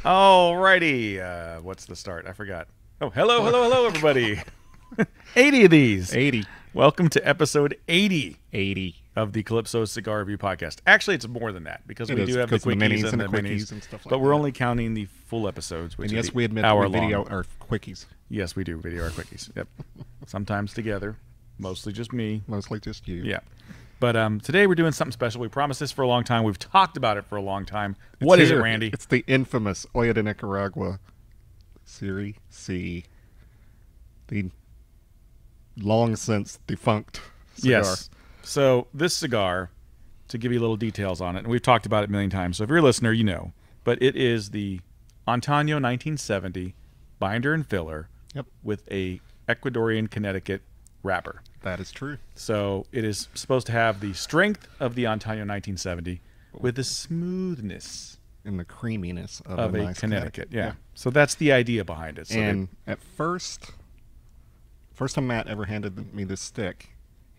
Alrighty. What's the start? I forgot. Oh, hello, everybody. 80 of these. 80. Welcome to episode 80. 80. Of the Calypso Cigar Review Podcast. Actually, it's more than that because we do have the because of quickies the and the quickies minis, and stuff like but we're that. only counting the full episodes, which And is yes, we admit hour we video long. our quickies. Yes, we do video our quickies. Yep. Sometimes together, mostly just me. Mostly just you. Yeah. But today we're doing something special. We promised this for a long time. We've talked about it for a long time. What is it, Randy? It's the infamous Joya de Nicaragua Serie C. The long since defunct cigar. Yes. So this cigar, to give you little details on it, and we've talked about it a million times, so if you're a listener, you know, but it is the Antonio 1970 binder and filler with a Ecuadorian Connecticut wrapper. That is true. So it is supposed to have the strength of the Antonio 1970 with the smoothness and the creaminess of a nice Connecticut. Yeah. So that's the idea behind it. So and at first time Matt ever handed me this stick,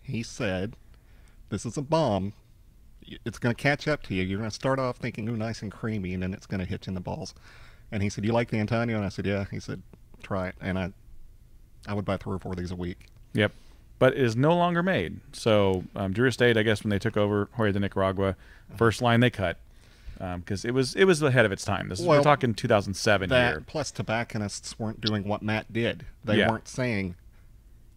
he said, "This is a bomb. It's going to catch up to you. You're going to start off thinking, ooh, nice and creamy, and then it's going to hit you in the balls." And he said, "You like the Antonio?" And I said, "Yeah." He said, "Try it." And I would buy 3 or 4 of these a week. Yep. But it is no longer made. So Drew Estate, I guess, when they took over Joya de Nicaragua, first line they cut because it was ahead of its time. We're talking 2007 here. Plus, tobacconists weren't doing what Matt did. They Yeah. weren't saying,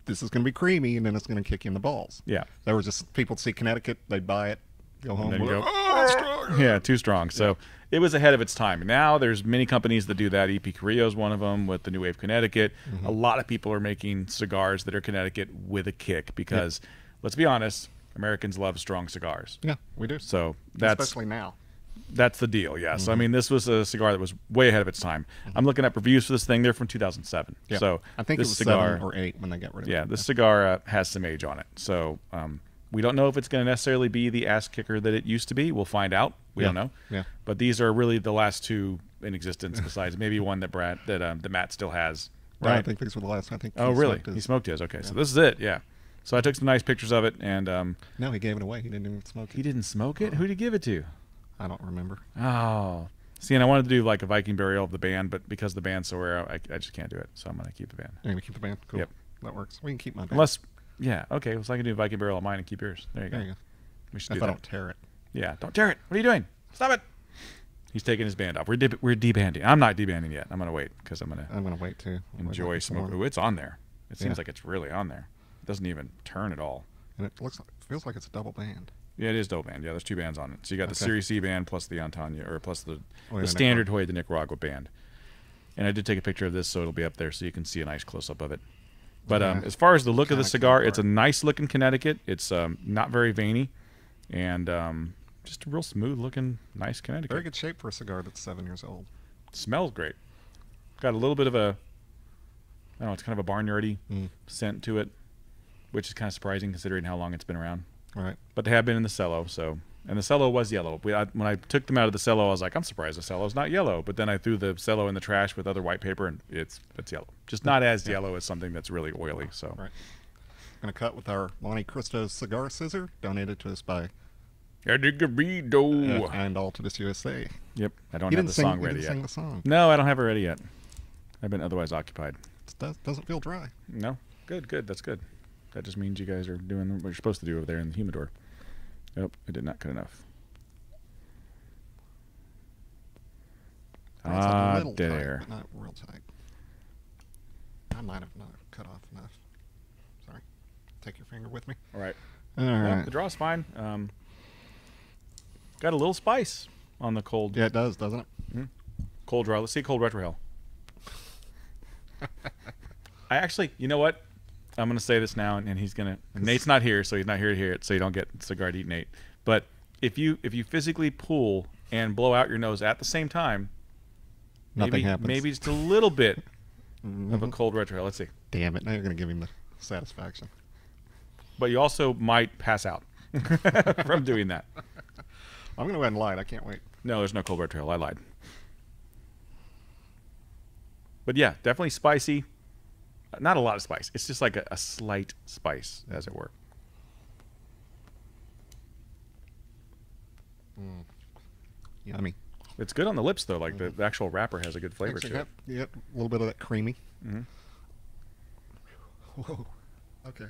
"This is going to be creamy, and then it's going to kick you in the balls." Yeah. There was just people see Connecticut, they'd buy it, go home, And then go, "Oh, it's strong." Yeah, too strong. So it was ahead of its time. Now there's many companies that do that. EP Carrillo is one of them with the New Wave Connecticut. Mm-hmm. A lot of people are making cigars that are Connecticut with a kick because, let's be honest, Americans love strong cigars. Yeah, we do. So that's especially now. That's the deal, yeah. Mm-hmm. So, I mean, this was a cigar that was way ahead of its time. I'm looking at reviews for this thing. They're from 2007. Yeah. So I think this it was cigar, 7 or 8 when they got rid of it. yeah, this cigar has some age on it. So we don't know if it's going to necessarily be the ass kicker that it used to be. We'll find out. We don't know. Yeah. But these are really the last 2 in existence, besides maybe one that Matt still has. Right. Right? I think these were the last. I think. Oh, really? smoked his- He smoked his. Okay, so this is it. Yeah. So I took some nice pictures of it, and No, he gave it away. He didn't even smoke he it. didn't smoke it. Who did he give it to? I don't remember. Oh. See, and I wanted to do like a Viking burial of the band, but because the band's so rare, I just can't do it. So I'm going to keep the band. You're gonna keep the band. Cool. Yep. That works. We can keep my band. Unless, yeah, okay. So I can do a Viking burial of mine and keep yours. There you go. There you go. We should If do I that. don't tear it. Yeah, don't tear it. What are you doing? Stop it. He's taking his band off. We're debanding. I'm not debanding yet. I'm going to wait because I'm going to wait too. enjoy smoke. Ooh, it's on there. It seems like it's really on there. It doesn't even turn at all. And it feels like it's a double band. Yeah, it is double band. Yeah, there's 2 bands on it. So you got the Serie C band plus the Antonio, or plus the Joya de standard Joya de Nicaragua band. And I did take a picture of this, so it'll be up there so you can see a nice close-up of it. But Yeah. as far as the look of the Kinda cigar, cool it's a nice-looking Connecticut. It's not very veiny, and just a real smooth-looking, nice Connecticut. Very good shape for a cigar that's 7 years old. Smells great. Got a little bit of a, I don't know, it's kind of a barnyardy scent to it, which is kind of surprising considering how long it's been around. Right. But they have been in the cello, so. And the cello was yellow. When I took them out of the cello, I was like, I'm surprised the cello's not yellow. But then I threw the cello in the trash with other white paper, and it's yellow. Just not as yellow as something that's really oily. So. Right. Gonna cut with our Monte Cristo cigar scissor, donated to us by Eddie Garrido. and All to This USA. Yep. I don't You have didn't the sing, song you ready didn't yet. sing the song. No, I don't have it ready yet. I've been otherwise occupied. It doesn't feel dry. No. Good. That's good. That just means you guys are doing what you're supposed to do over there in the humidor. Nope, I did not cut enough. It's a little dead tight, air. but not real tight. I might have not cut off enough. Sorry. Take your finger with me. All right. All Well, right. the draw's fine. Got a little spice on the cold. Yeah, it does, doesn't it? Cold draw. Let's see cold retrohale. I actually, you know what? I'm going to say this now, and he's going to. Nate's not here, so he's not here to hear it, so you don't get cigar to eat Nate. But if you physically pull and blow out your nose at the same time, Nothing happens. maybe just a little bit of a cold retrohale. Let's see. Damn it. Now you're going to give him the satisfaction. But you also might pass out from doing that. I'm going to go ahead and lie. I can't wait. No, there's no cold retrohale. I lied. But yeah, definitely spicy. Not a lot of spice. It's just like a slight spice, as it were. Yummy. It's good on the lips though. Like the actual wrapper has a good flavor to it. Yeah, a little bit of that creamy. Mm-hmm. Whoa. Okay.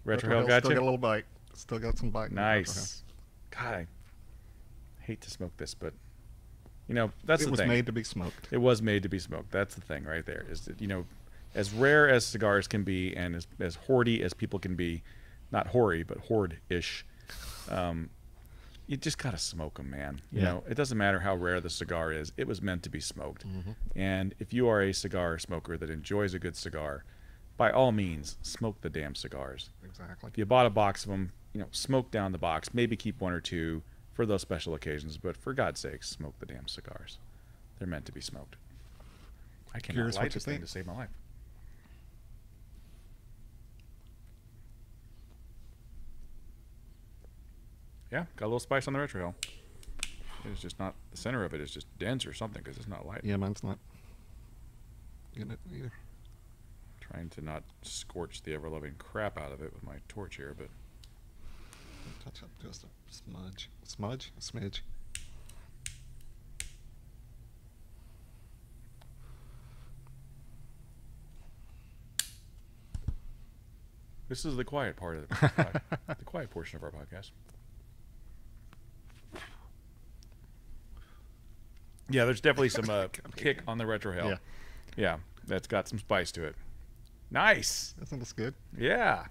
Retrohale got still you? got a little bite. Still got some bite. Nice. God, I hate to smoke this, but you know that's the thing. It was made to be smoked. It was made to be smoked. That's the thing right there. Is that, you know, as rare as cigars can be, and as hoardy as people can be, not hoary but hoard-ish. You just gotta smoke them, man. You know, it doesn't matter how rare the cigar is. It was meant to be smoked. And if you are a cigar smoker that enjoys a good cigar, by all means, smoke the damn cigars. Exactly. If you bought a box of them, you know, smoke down the box. Maybe keep one or two for those special occasions. But for God's sake, smoke the damn cigars. They're meant to be smoked. I cannot light this thing to save my life. Yeah, got a little spice on the retrohale. It's just not, the center of it is just dense or something because it's not light. Yeah, mine's not getting it either. Trying to not scorch the ever-loving crap out of it with my torch here, but... Touch up just a smudge. Smudge? A smidge. This is the quiet part of the quiet portion of our podcast. Yeah, there's definitely some kick on the retrohale. Yeah, that's got some spice to it. Nice. Isn't this good? Yeah.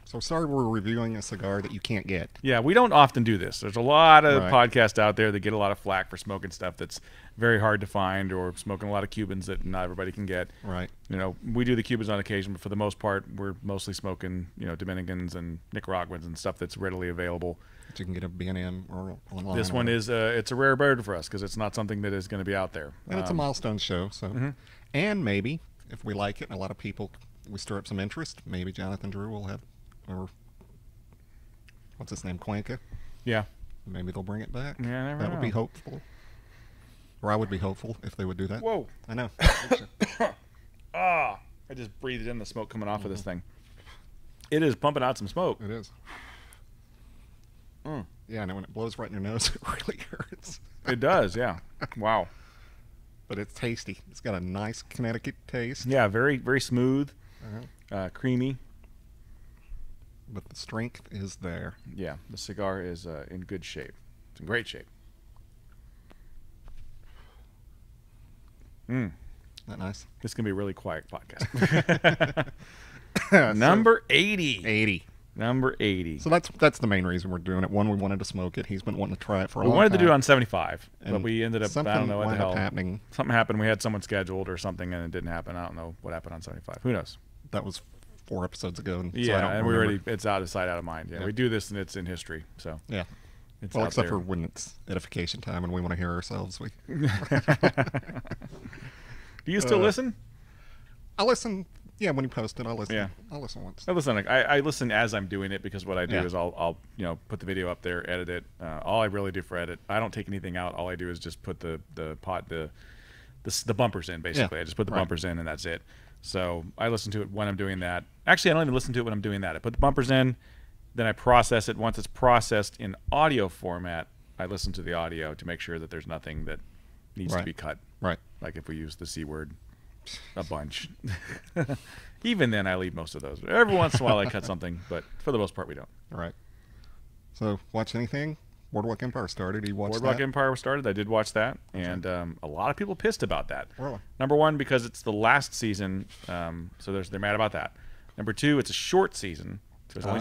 So sorry we're reviewing a cigar that you can't get. Yeah, we don't often do this. There's a lot of podcasts out there that get a lot of flack for smoking stuff that's very hard to find, or smoking a lot of Cubans that not everybody can get. Right. You know, we do the Cubans on occasion, but for the most part, we're mostly smoking, you know, Dominicans and Nicaraguans and stuff that's readily available. That you can get a B&M or online. This one is, it's a rare bird for us because it's not something that is going to be out there. And it's a milestone show, so. And maybe, if we like it, and a lot of people, we stir up some interest, maybe Jonathan Drew will have, or what's his name, Cuenca? Yeah. Maybe they'll bring it back. Yeah, never know. That would be hopeful. Or I would be hopeful if they would do that. Whoa. I know. I just breathed in the smoke coming off of this thing. It is pumping out some smoke. It is. Yeah, and when it blows right in your nose, it really hurts. It does, yeah. Wow. But it's tasty. It's got a nice Connecticut taste. Yeah, very, very smooth, creamy. But the strength is there. Yeah, the cigar is in good shape. It's in great shape. Isn't that nice? This is going to be a really quiet podcast. Number 80. 80. Number 80. So that's the main reason we're doing it. One, we wanted to smoke it. He's been wanting to try it for a long time. We wanted to do it on 75, but we ended up, I don't know what the hell. Happening. Something happened. We had someone scheduled or something, and it didn't happen. I don't know what happened on 75. Who knows? That was 4 episodes ago. And yeah, so I don't and remember. it's out of sight, out of mind. Yeah, we do this, and it's in history. So yeah. It's well, out except there. for when it's edification time and we want to hear ourselves. We. Do you still listen? I listen. Yeah, when you post it, I'll listen. Yeah. I'll listen once. I listen. I listen as I'm doing it because what I do is I'll put the video up there, edit it. All I really do for edit, I don't take anything out. All I do is just put the bumpers in. Basically, I just put the bumpers in and that's it. So I listen to it when I'm doing that. Actually, I don't even listen to it when I'm doing that. I put the bumpers in, then I process it. Once it's processed in audio format, I listen to the audio to make sure that there's nothing that needs to be cut. Right. Like if we use the C word a bunch. Even then, I leave most of those. Every once in a while, I cut something, but for the most part, we don't. All right. So, watch anything? Boardwalk Empire started. You watched Boardwalk that? Empire started. I did watch that, and a lot of people pissed about that. Really? Number one, because it's the last season, so they're mad about that. Number two, it's a short season, so there's only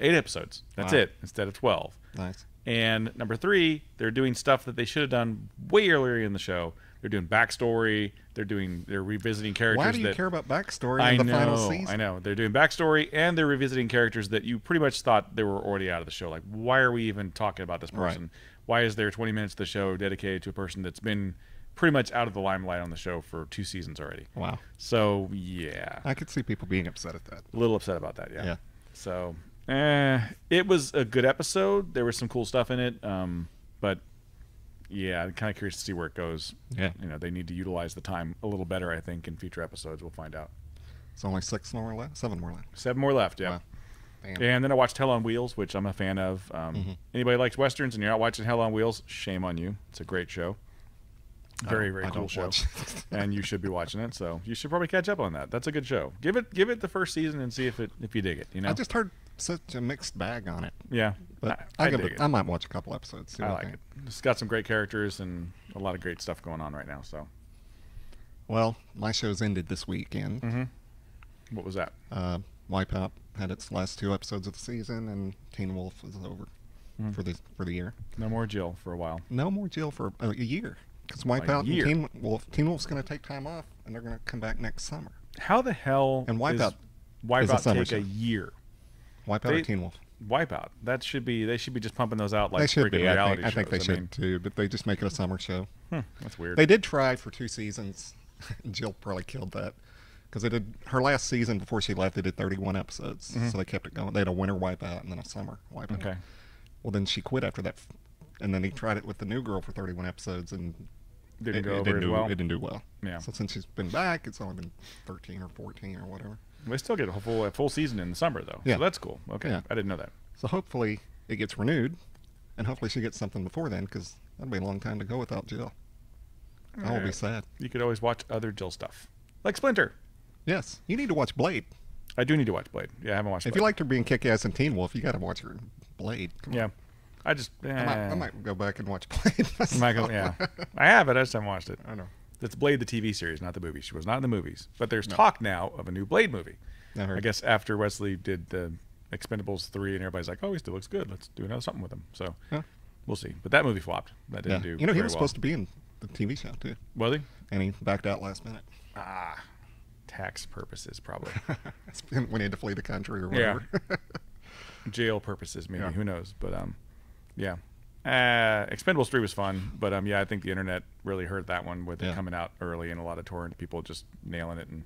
8 episodes. That's it, instead of 12. Nice. And number three, they're doing stuff that they should have done way earlier in the show. They're doing backstory. They're revisiting characters. Why do you care about backstory in the final season? I know. They're doing backstory, and they're revisiting characters that you pretty much thought they were already out of the show. Like, why are we even talking about this person? Right. Why is there 20 minutes of the show dedicated to a person that's been pretty much out of the limelight on the show for 2 seasons already? Wow. So, yeah. I could see people being upset at that. A little upset about that, yeah. Yeah. So, it was a good episode. There was some cool stuff in it, but... yeah, I'm kind of curious to see where it goes. Yeah. You know, they need to utilize the time a little better, I think, in future episodes. We'll find out. It's only 6 more left? 7 more left. 7 more left, yeah. Wow. Damn. And then I watched Hell on Wheels, which I'm a fan of. Anybody likes westerns and you're not watching Hell on Wheels, shame on you. It's a great show. Very cool show. And you should be watching it, so you should probably catch up on that. That's a good show. Give it the first season and see if you dig it. You know, I just heard such a mixed bag on it. Yeah, but I might watch a couple episodes. I like it. It's got some great characters and a lot of great stuff going on right now. So, well, my show's ended this weekend. What was that? Wipeout had its last 2 episodes of the season, and Teen Wolf is over for the year. No more Jill for a while. No more Jill for a year. Because Wipeout and Teen Wolf's going to take time off, and they're going to come back next summer. How the hell and Wipeout take a year? Wipeout or Teen Wolf? Wipeout. They should be just pumping those out like they should freaking reality shows. I think they should too, but they just make it a summer show. That's weird. They did try for 2 seasons. Jill probably killed that. Because they did her last season before she left. They did 31 episodes, so they kept it going. They had a winter Wipeout and then a summer Wipeout. Okay. Well, then she quit after that, and then he tried it with the new girl for 31 episodes, and it didn't do well. Yeah. So since she's been back, it's only been 13 or 14 or whatever. They still get a full season in the summer though. Yeah. So that's cool. Okay. Yeah. I didn't know that. So hopefully it gets renewed, and hopefully she gets something before then, because that'll be a long time to go without Jill. I will be sad. You could always watch other Jill stuff, like Splinter. Yes, you need to watch Blade. I do need to watch Blade. Yeah, I haven't watched Blade. If you liked her being kick-ass in Teen Wolf, you got to watch her in Blade. Yeah. I might go back and watch Blade. Yeah. I have it. I just haven't watched it. I know. It's Blade, the TV series, not the movie. She was not in the movies. But there's talk now of a new Blade movie. I guess after Wesley did the Expendables 3 and everybody's like, oh, he still looks good. Let's do another something with him. So we'll see. But that movie flopped. That didn't do he was supposed to be in the TV show, too. Was he? And he backed out last minute. Tax purposes, probably. We need to flee the country or whatever. Yeah. Jail purposes, maybe. Who knows? But, yeah. Expendables 3 was fun, but I think the internet really hurt that one with it coming out early and a lot of torrent people just nailing it, and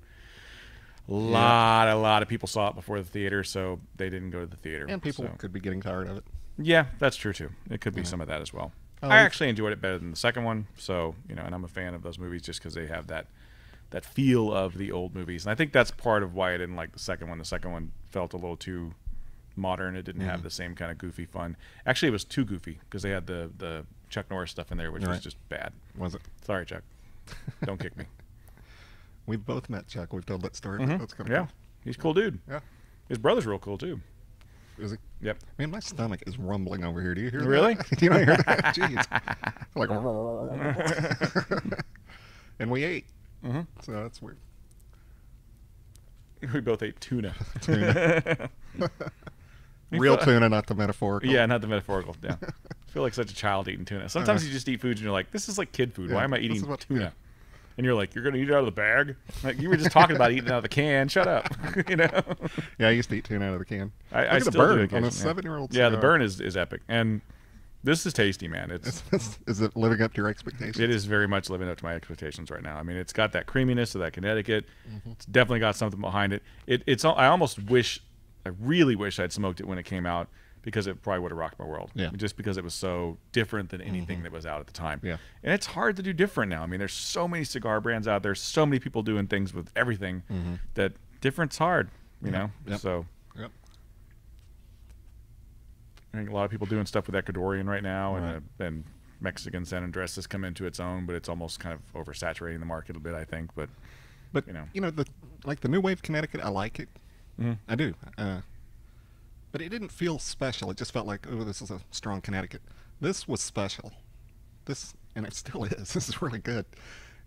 a lot of people saw it before the theater, so they didn't go to the theater. And people could be getting tired of it. Yeah, that's true too. It could be some of that as well. I actually enjoyed it better than the second one, so and I'm a fan of those movies just because they have that feel of the old movies, and I think that's part of why I didn't like the second one. The second one felt a little too modern. It didn't have the same kind of goofy fun. Actually, it was too goofy because they had the Chuck Norris stuff in there, which was just bad. Was it? Sorry, Chuck. Don't kick me. We've both met Chuck. We've told that story. That's kind of cool. He's a cool dude. Yeah. His brother's real cool too. Is he? Yep. Man, my stomach is rumbling over here. Do you hear really? that? Do you not hear that? Jeez. Like, and we ate. So that's weird. We both ate tuna. Real tuna, not the metaphorical. Yeah, not the metaphorical. Yeah. I feel like such a child eating tuna. Sometimes you just eat foods and you're like, this is like kid food. Why am I eating tuna? Yeah. And you're like, you're going to eat it out of the bag? Like, you were just talking about eating it out of the can. Shut up. Yeah, I used to eat tuna out of the can. I still burn do on a 7-year-old. Yeah, the burn is epic. And this is tasty, man. Is it living up to your expectations? It is very much living up to my expectations right now. I mean, it's got that creaminess of that Connecticut. It's definitely got something behind it. I really wish I'd smoked it when it came out, because it probably would have rocked my world. Yeah. Just because it was so different than anything that was out at the time. Yeah. And it's hard to do different now. I mean, there's so many cigar brands out there, so many people doing things with everything that different's hard, you know? Yep. So I think a lot of people doing stuff with Ecuadorian right now, and Mexican San Andres has come into its own, but it's almost kind of oversaturating the market a bit, I think. But the new wave Connecticut, I like it. I do. But it didn't feel special. It just felt like, oh, this is a strong Connecticut. This was special. And it still is. This is really good.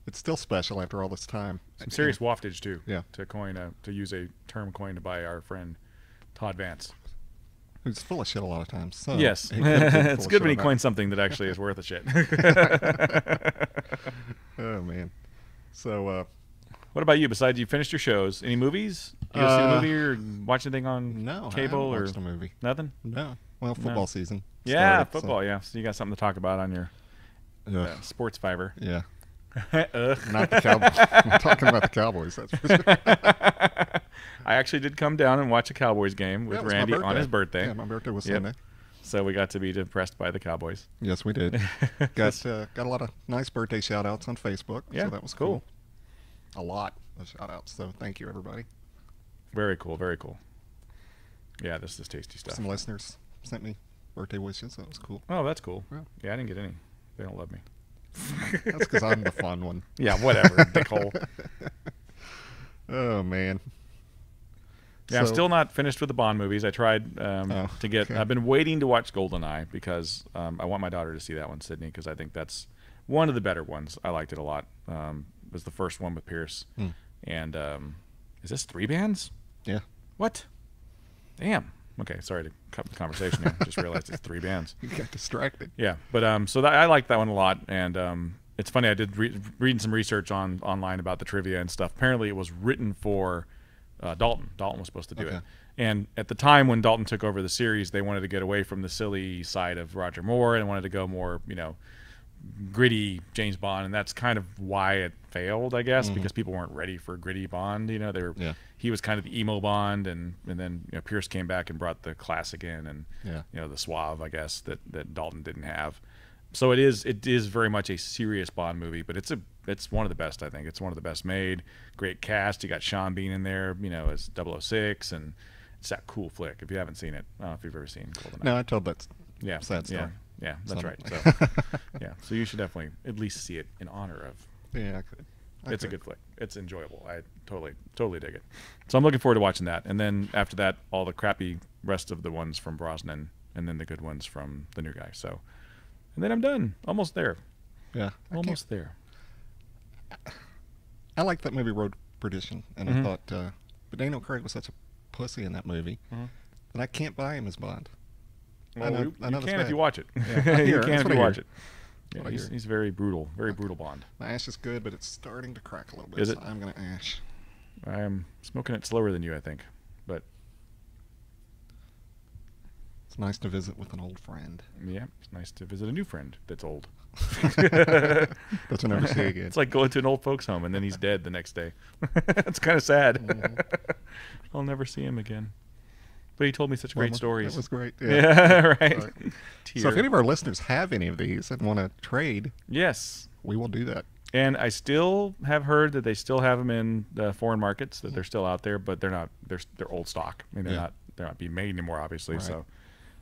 It's still special after all this time. Some serious waftage too. Yeah. To use a term coined by our friend Todd Vance, who's full of shit a lot of times. So yes, it's good when he coins something that actually is worth a shit. Oh man. So. What about you? Besides, you finished your shows. Any movies? You go see the movie or watch anything on cable? I haven't watched a movie. Nothing? No. Well, football season. Yeah, football. So. Yeah. So you got something to talk about on your sports fiber. Yeah. Not the Cowboys. I'm talking about the Cowboys. That's for sure. I actually did come down and watch a Cowboys game with Randy on his birthday. Yeah, my birthday was Sunday. So we got to be impressed by the Cowboys. Yes, we did. Got a lot of nice birthday shout-outs on Facebook. Yeah, so that was cool. A lot of shout-outs. So thank you, everybody. Very cool. Very cool. Yeah, this is tasty stuff. Some listeners sent me birthday wishes. That was cool. Oh, that's cool. Yeah. I didn't get any. They don't love me. That's because I'm the fun one. Yeah, whatever, dickhole. Oh, man. Yeah, I'm still not finished with the Bond movies. I tried to get... okay. I've been waiting to watch GoldenEye because I want my daughter to see that one, Sydney, because I think that's one of the better ones. I liked it a lot. It was the first one with Pierce. And is this 3 bands? Yeah. What? Damn. Okay, sorry to cut the conversation here. Just realized it's 3 bands. You got distracted. Yeah, but I like that one a lot, and it's funny. I did reading some research online about the trivia and stuff. Apparently, it was written for Dalton. Dalton was supposed to do it, and at the time when Dalton took over the series, they wanted to get away from the silly side of Roger Moore and wanted to go more, gritty James Bond, and that's kind of why it failed, I guess, because people weren't ready for gritty Bond. He was kind of the emo Bond, and then Pierce came back and brought the classic in, and the suave, I guess, that Dalton didn't have. So it is very much a serious Bond movie, but it's one of the best. I think it's one of the best made. Great cast. You got Sean Bean in there, as 006, and it's that cool flick. If you haven't seen it, I don't know if you've ever seen GoldenEye. No, I told that sad story. Yeah, that's right. So, so you should definitely at least see it in honor of. Yeah, I could. It's a good flick. It's enjoyable. I totally dig it. So I'm looking forward to watching that. And then after that, all the crappy rest of the ones from Brosnan, and then the good ones from the new guy. So, and then I'm done. Almost there. Yeah, almost there. I liked that movie Road Perdition, and I thought, but Daniel Craig was such a pussy in that movie that I can't buy him as Bond. Well, you can if you watch it. Yeah, you can if you watch it. Yeah, he's very brutal Bond. My ash is good, but it's starting to crack a little bit. Is it? So I'm going to ash. I am smoking it slower than you, I think. But it's nice to visit with an old friend. Yeah, it's nice to visit a new friend that's old. That you'll never see again. It's like going to an old folks' home and then he's dead the next day. It's kind of sad. I'll never see him again. But he told me such great stories. That was great. Yeah, right. So if any of our listeners have any of these and want to trade, yes, we will do that. And I still have heard that they still have them in the foreign markets, that they're still out there, but they're not. They're old stock. I mean, they're not being made anymore, obviously. Right. So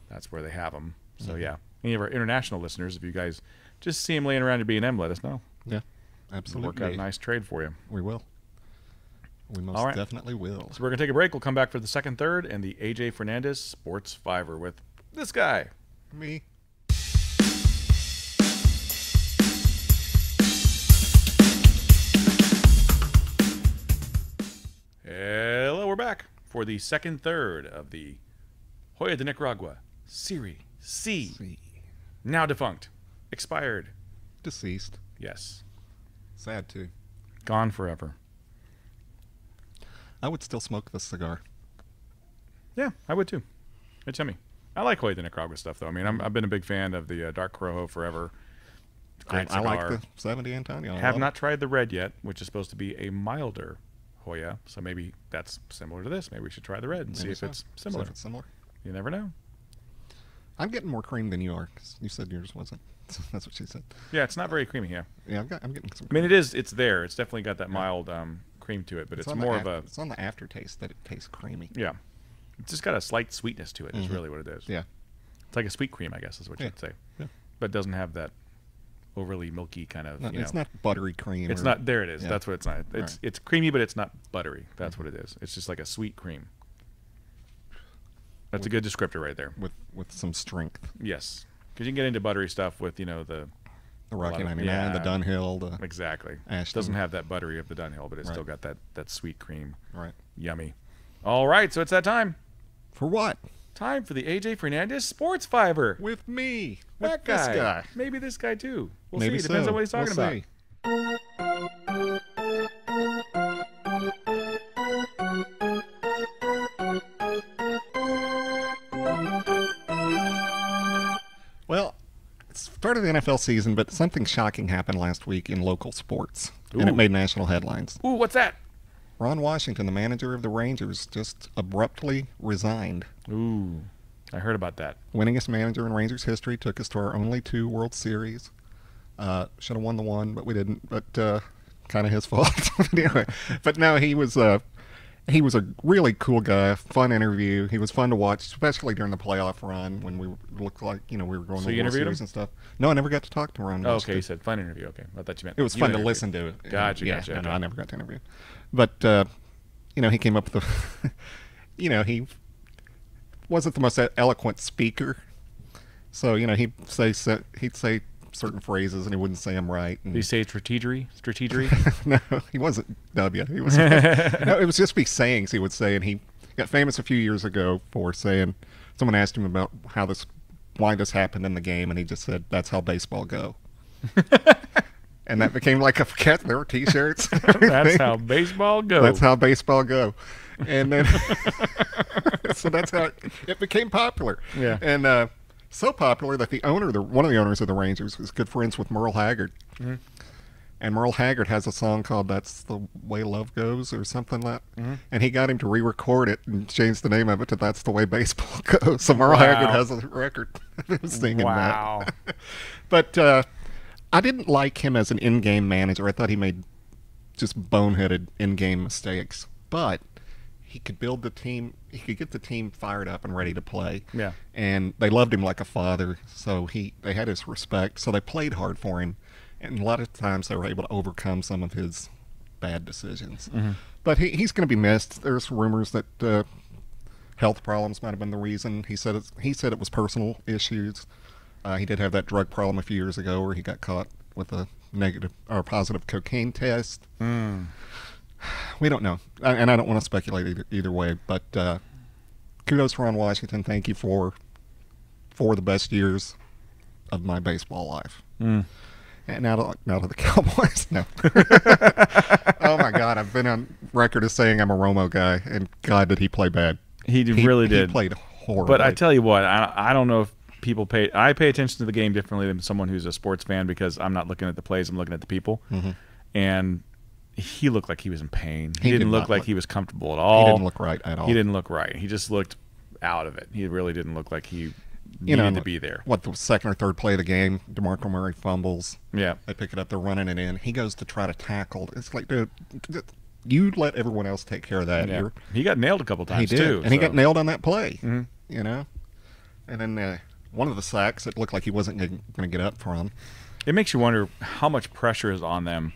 that's where they have them. So yeah, any of our international listeners, if you guys just see them laying around your B&M, let us know. Yeah, absolutely. We'll work out a nice trade for you. We will. We most definitely will. So we're going to take a break. We'll come back for the second, third, and the AJ Fernandez Sports Fiver with this guy. Me. Hello, we're back for the second, third of the Joya de Nicaragua Serie C. Now defunct. Expired. Deceased. Yes. Sad, too. Gone forever. I would still smoke this cigar. Yeah, I would too. It's yummy. I like Joya de Nicaragua stuff, though. I mean, I've been a big fan of the Dark Corojo forever. Great cigar. I like the 70 Antonio. Have not tried the red yet, which is supposed to be a milder Joya. So maybe that's similar to this. Maybe we should try the red and see if it's similar. You never know. I'm getting more cream than you are, because you said yours wasn't. That's what she said. Yeah, it's not very creamy. Yeah. Yeah, I'm getting some. I mean, it's there. It's definitely got that mild cream to it, but it's more of a. It's on the aftertaste that it tastes creamy. Yeah, it's just got a slight sweetness to it. Is really what it is. Yeah, it's like a sweet cream, I guess, is what you'd say. Yeah, but it doesn't have that overly milky kind of. It's not buttery cream. It's not. There it is. Yeah. That's what it's not. It's creamy, but it's not buttery. That's what it is. It's just like a sweet cream. That's a good descriptor right there. With some strength. Yes, because you can get into buttery stuff with the Rocky 99, the Dunhill, exactly. Ashton. Doesn't have that buttery of the Dunhill, but it's still got that sweet cream. Right. Yummy. All right, so it's that time. For what? Time for the AJ Fernandez Sports Fiver. With me. That guy. This guy. Maybe this guy too. We'll Maybe see. Depends on what he's talking about. See. Well, it started the NFL season, but something shocking happened last week in local sports, and it made national headlines. Ooh, what's that? Ron Washington, the manager of the Rangers, just abruptly resigned. Ooh, I heard about that. Winningest manager in Rangers history, took us to our only 2 World Series. Should have won the one, but we didn't. But kind of his fault. Anyway, but no, he was. he was a really cool guy, fun interview. He was fun to watch, especially during the playoff run when we looked like, we were going to the World Series and stuff. No, I never got to talk to Ron. Oh, okay, you said fun interview. Okay, I thought you meant it was fun to listen to. Gotcha, yeah, gotcha. No, okay. I never got to interview. But, he came up with he wasn't the most eloquent speaker. So, he'd say certain phrases and he wouldn't say them right. And did he say strategery? No, he wasn't W. He was. No, it was just be sayings he would say, and he got famous a few years ago for saying. Someone asked him about why this happened in the game, and he just said, "That's how baseball go." And that became like there were T-shirts. That's how baseball go. That's how baseball go. And then, so that's how it became popular. Yeah. And so popular that one of the owners of the Rangers was good friends with Merle Haggard. Mm-hmm. And Merle Haggard has a song called "That's the Way Love Goes" or something like that. Mm-hmm. And he got him to re-record it and change the name of it to "That's the Way Baseball Goes." So Merle Haggard has a record singing that. But I didn't like him as an in-game manager. I thought he made just boneheaded in-game mistakes. But he could build the team. He could get the team fired up and ready to play. Yeah. And they loved him like a father. So they had his respect. So they played hard for him. And a lot of times they were able to overcome some of his bad decisions. Mm-hmm. But he's going to be missed. There's rumors that health problems might have been the reason. He said it was personal issues. He did have that drug problem a few years ago where he got caught with a negative or positive cocaine test. Mm. We don't know. And I don't want to speculate either way. But kudos to Ron Washington. Thank you for the best years of my baseball life. Mm. And now to the Cowboys. No. Oh my God! I've been on record as saying I'm a Romo guy, and God, did he play bad? He really did. He played horribly. But I tell you what, I don't know if people I pay attention to the game differently than someone who's a sports fan because I'm not looking at the plays, I'm looking at the people. Mm-hmm. And he looked like he was in pain. He didn't look like he was comfortable at all. He didn't look right at all. He didn't look right. He just looked out of it. He really didn't look like he needed to be there. What, the second or third play of the game, DeMarco Murray fumbles. Yeah. They pick it up, they're running it in. He goes to try to tackle. It's like, dude, you let everyone else take care of that. Yeah. He got nailed a couple times, he did. too. And he got nailed on that play, And then one of the sacks, it looked like he wasn't going to get up from. It makes you wonder how much pressure is on them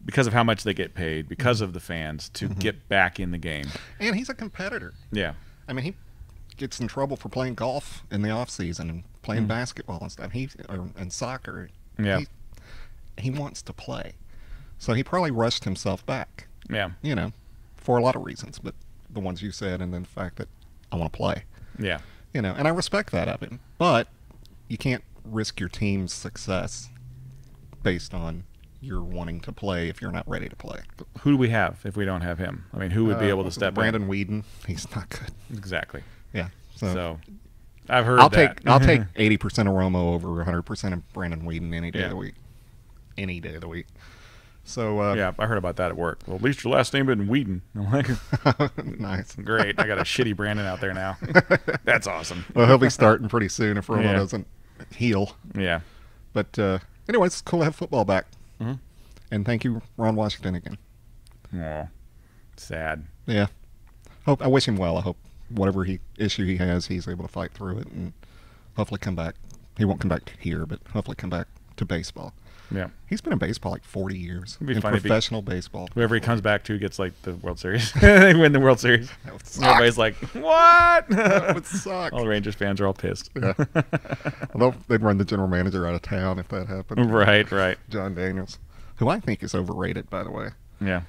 because of how much they get paid, because of the fans, to get back in the game. And he's a competitor. Yeah. I mean, he gets in trouble for playing golf in the off season and playing basketball and stuff. And soccer. Yeah. He wants to play. So he probably rushed himself back. Yeah. For a lot of reasons, but the ones you said, and then the fact that I want to play. Yeah. And I respect that of him. But you can't risk your team's success based on your wanting to play if you're not ready to play. Who do we have if we don't have him? I mean, who would be able to step Brandon in? Whedon. He's not good. Exactly. Yeah. So I've heard I'll that. I'll take 80% of Romo over 100% of Brandon Whedon any day of the week. Any day of the week. So yeah, I heard about that at work. Well, at least your last name isn't Whedon. I'm like, nice. Great. I got a shitty Brandon out there now. That's awesome. Well, he'll be starting pretty soon if Romo doesn't heal. Yeah. But anyway, it's cool to have football back. Mm-hmm. And thank you, Ron Washington, again. Oh, sad. Yeah. I wish him well. I hope whatever issue he has, he's able to fight through it and hopefully come back. He won't come back to here, but hopefully come back to baseball. Yeah. He's been in baseball like 40 years. It'd be in funny professional baseball. Whoever he comes back to gets like the World Series. They win the World Series. Everybody's like, what? That would suck. All the Rangers fans are all pissed. Yeah. Although they'd run the general manager out of town if that happened. Right. John Daniels, who I think is overrated, by the way. Yeah.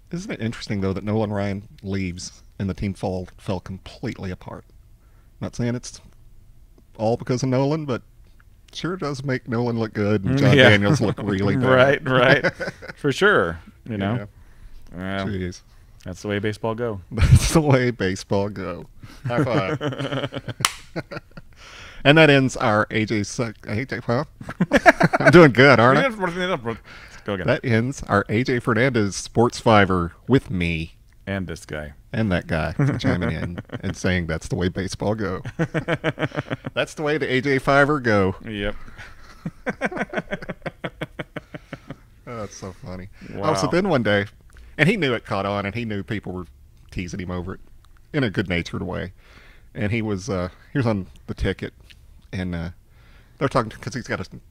Isn't it interesting, though, that Nolan Ryan leaves and the team fell completely apart? Not saying it's all because of Nolan, but sure does make Nolan look good and John Daniels look really bad. Right. For sure. You know? Yeah. Jeez. That's the way baseball go. That's the way baseball go. High five. And that ends our AJ, huh? I'm doing good, aren't I? Go again. That ends our AJ Fernandez Sports Fiver with me. And this guy. And that guy chiming in and saying that's the way baseball go. That's the way the AJ Fiver go. Yep. Oh, that's so funny. Wow. Oh, so then one day, and he knew it caught on, and he knew people were teasing him over it in a good-natured way. And he was on the ticket, and they're talking because he's got an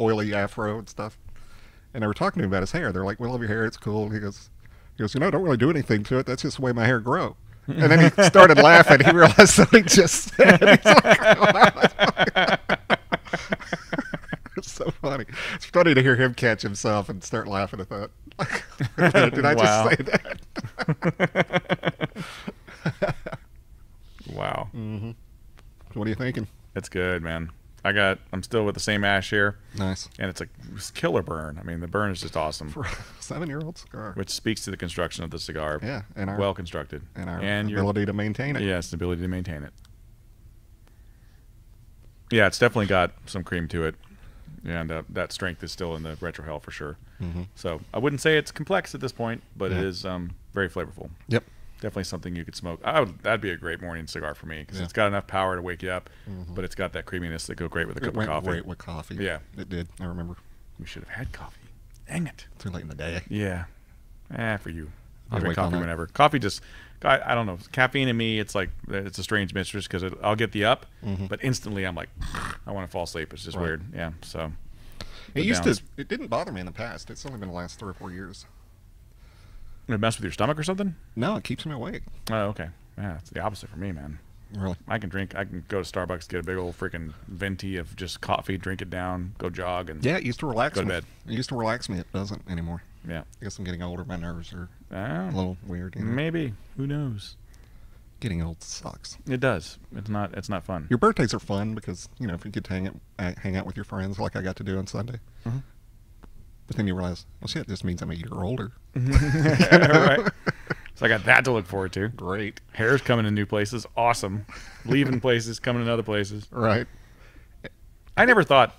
oily afro and stuff. And they were talking to him about his hair. They're like, "We love your hair. It's cool." And he goes, "Don't really do anything to it. That's just the way my hair grow." And then he started laughing. He realized what he just said. He's like, "Wow." It's so funny. It's funny to hear him catch himself and start laughing at that. Did I just say that? Wow. Mm-hmm. What are you thinking? It's good, man. I'm still with the same ash here. Nice. And it's a killer burn. I mean, the burn is just awesome. For a 7-year-old cigar. Which speaks to the construction of the cigar. Yeah. And well constructed. And our ability to maintain it. Yes, the ability to maintain it. Yeah, it's definitely got some cream to it. And that strength is still in the retrohale for sure. Mm-hmm. So I wouldn't say it's complex at this point, but it is very flavorful. Yep. Definitely something you could smoke. That'd be a great morning cigar for me because it's got enough power to wake you up, but it's got that creaminess that go great with a cup of coffee. Great with coffee. Yeah, it did. I remember. We should have had coffee. Dang it! Too late in the day. Yeah. For you. I I'll drink coffee whenever. Coffee just, I don't know. Caffeine in me, it's like it's a strange mistress because I'll get the up, but instantly I'm like, I want to fall asleep. It's just weird. Yeah. So. It didn't bother me in the past. It's only been the last 3 or 4 years. It mess with your stomach or something? No, it keeps me awake. Oh, okay. Yeah, it's the opposite for me, man. Really? I can go to Starbucks, get a big old freaking venti of just coffee, drink it down, go jog, and it used to relax go to me. bed. It used to relax me. It doesn't anymore. Yeah. I guess I'm getting older. My nerves are a little weird. Maybe. Who knows? Getting old sucks. It does. It's not fun. Your birthdays are fun because, if you get to hang out with your friends like I got to do on Sunday. Mm-hmm. But then you realize, well, shit, this means I'm a year older. Right. So I got that to look forward to. Great. Hair's coming in new places. Awesome. Leaving places, coming in other places. Right. I never thought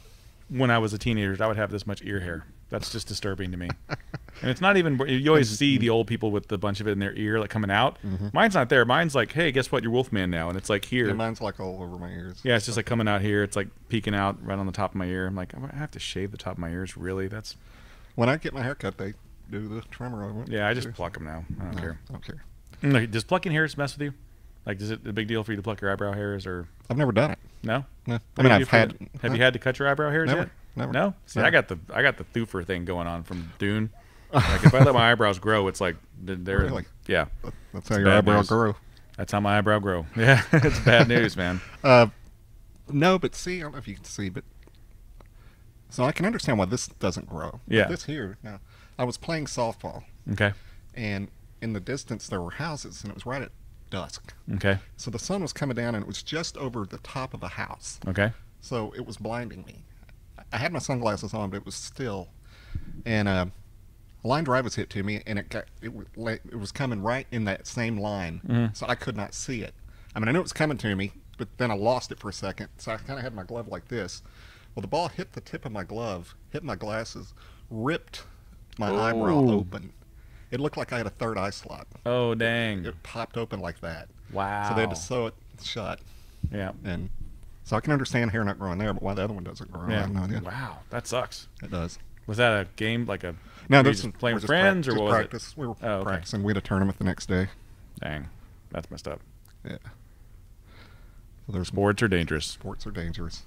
when I was a teenager that I would have this much ear hair. That's just disturbing to me. And it's not even, you always see the old people with a bunch of it in their ear, like coming out. Mine's not there. Mine's like, hey, guess what? You're Wolfman now. And it's like here. Yeah, mine's like all over my ears. Yeah, it's just like coming out here. It's like peeking out right on the top of my ear. I'm like, I have to shave the top of my ears? Really? That's. When I get my hair cut, they do the trimmer over it. Yeah, I just pluck them now. I don't care. I don't care. Like, does plucking hairs mess with you? Like, is it a big deal for you to pluck your eyebrow hairs, or? I've never done it. No. No. I mean, I've had. Have you had to cut your eyebrow hairs Never. yet? Never. No. See, Never. I got the thoofer thing going on from Dune. Like, if I let my eyebrows grow, it's like they're Really? Yeah. That's how your eyebrows grow. That's how my eyebrow grow. Yeah, it's bad news, man. No, but see, I don't know if you can see, but so I can understand why this doesn't grow. Yeah. But this here, now, I was playing softball. Okay. And in the distance there were houses, and it was right at dusk. Okay. So the sun was coming down, and it was just over the top of a house. Okay. So it was blinding me. I had my sunglasses on, but it was still. And a line drive was hit to me, and it was coming right in that same line, so I could not see it. I mean, I knew it was coming to me, but then I lost it for a second, so I kind of had my glove like this. Well, the ball hit the tip of my glove, hit my glasses, ripped my eyebrow open. It looked like I had a third eye slot. Oh, dang. It popped open like that. Wow. So they had to sew it shut. Yeah. And so I can understand hair not growing there, but why the other one doesn't grow, I have no idea. Wow, that sucks. It does. Was that a game, like a... No, this was playing with friends, or what was practice. We were practicing. We had a tournament the next day. Dang, that's messed up. Yeah. So sports are dangerous. Sports are dangerous.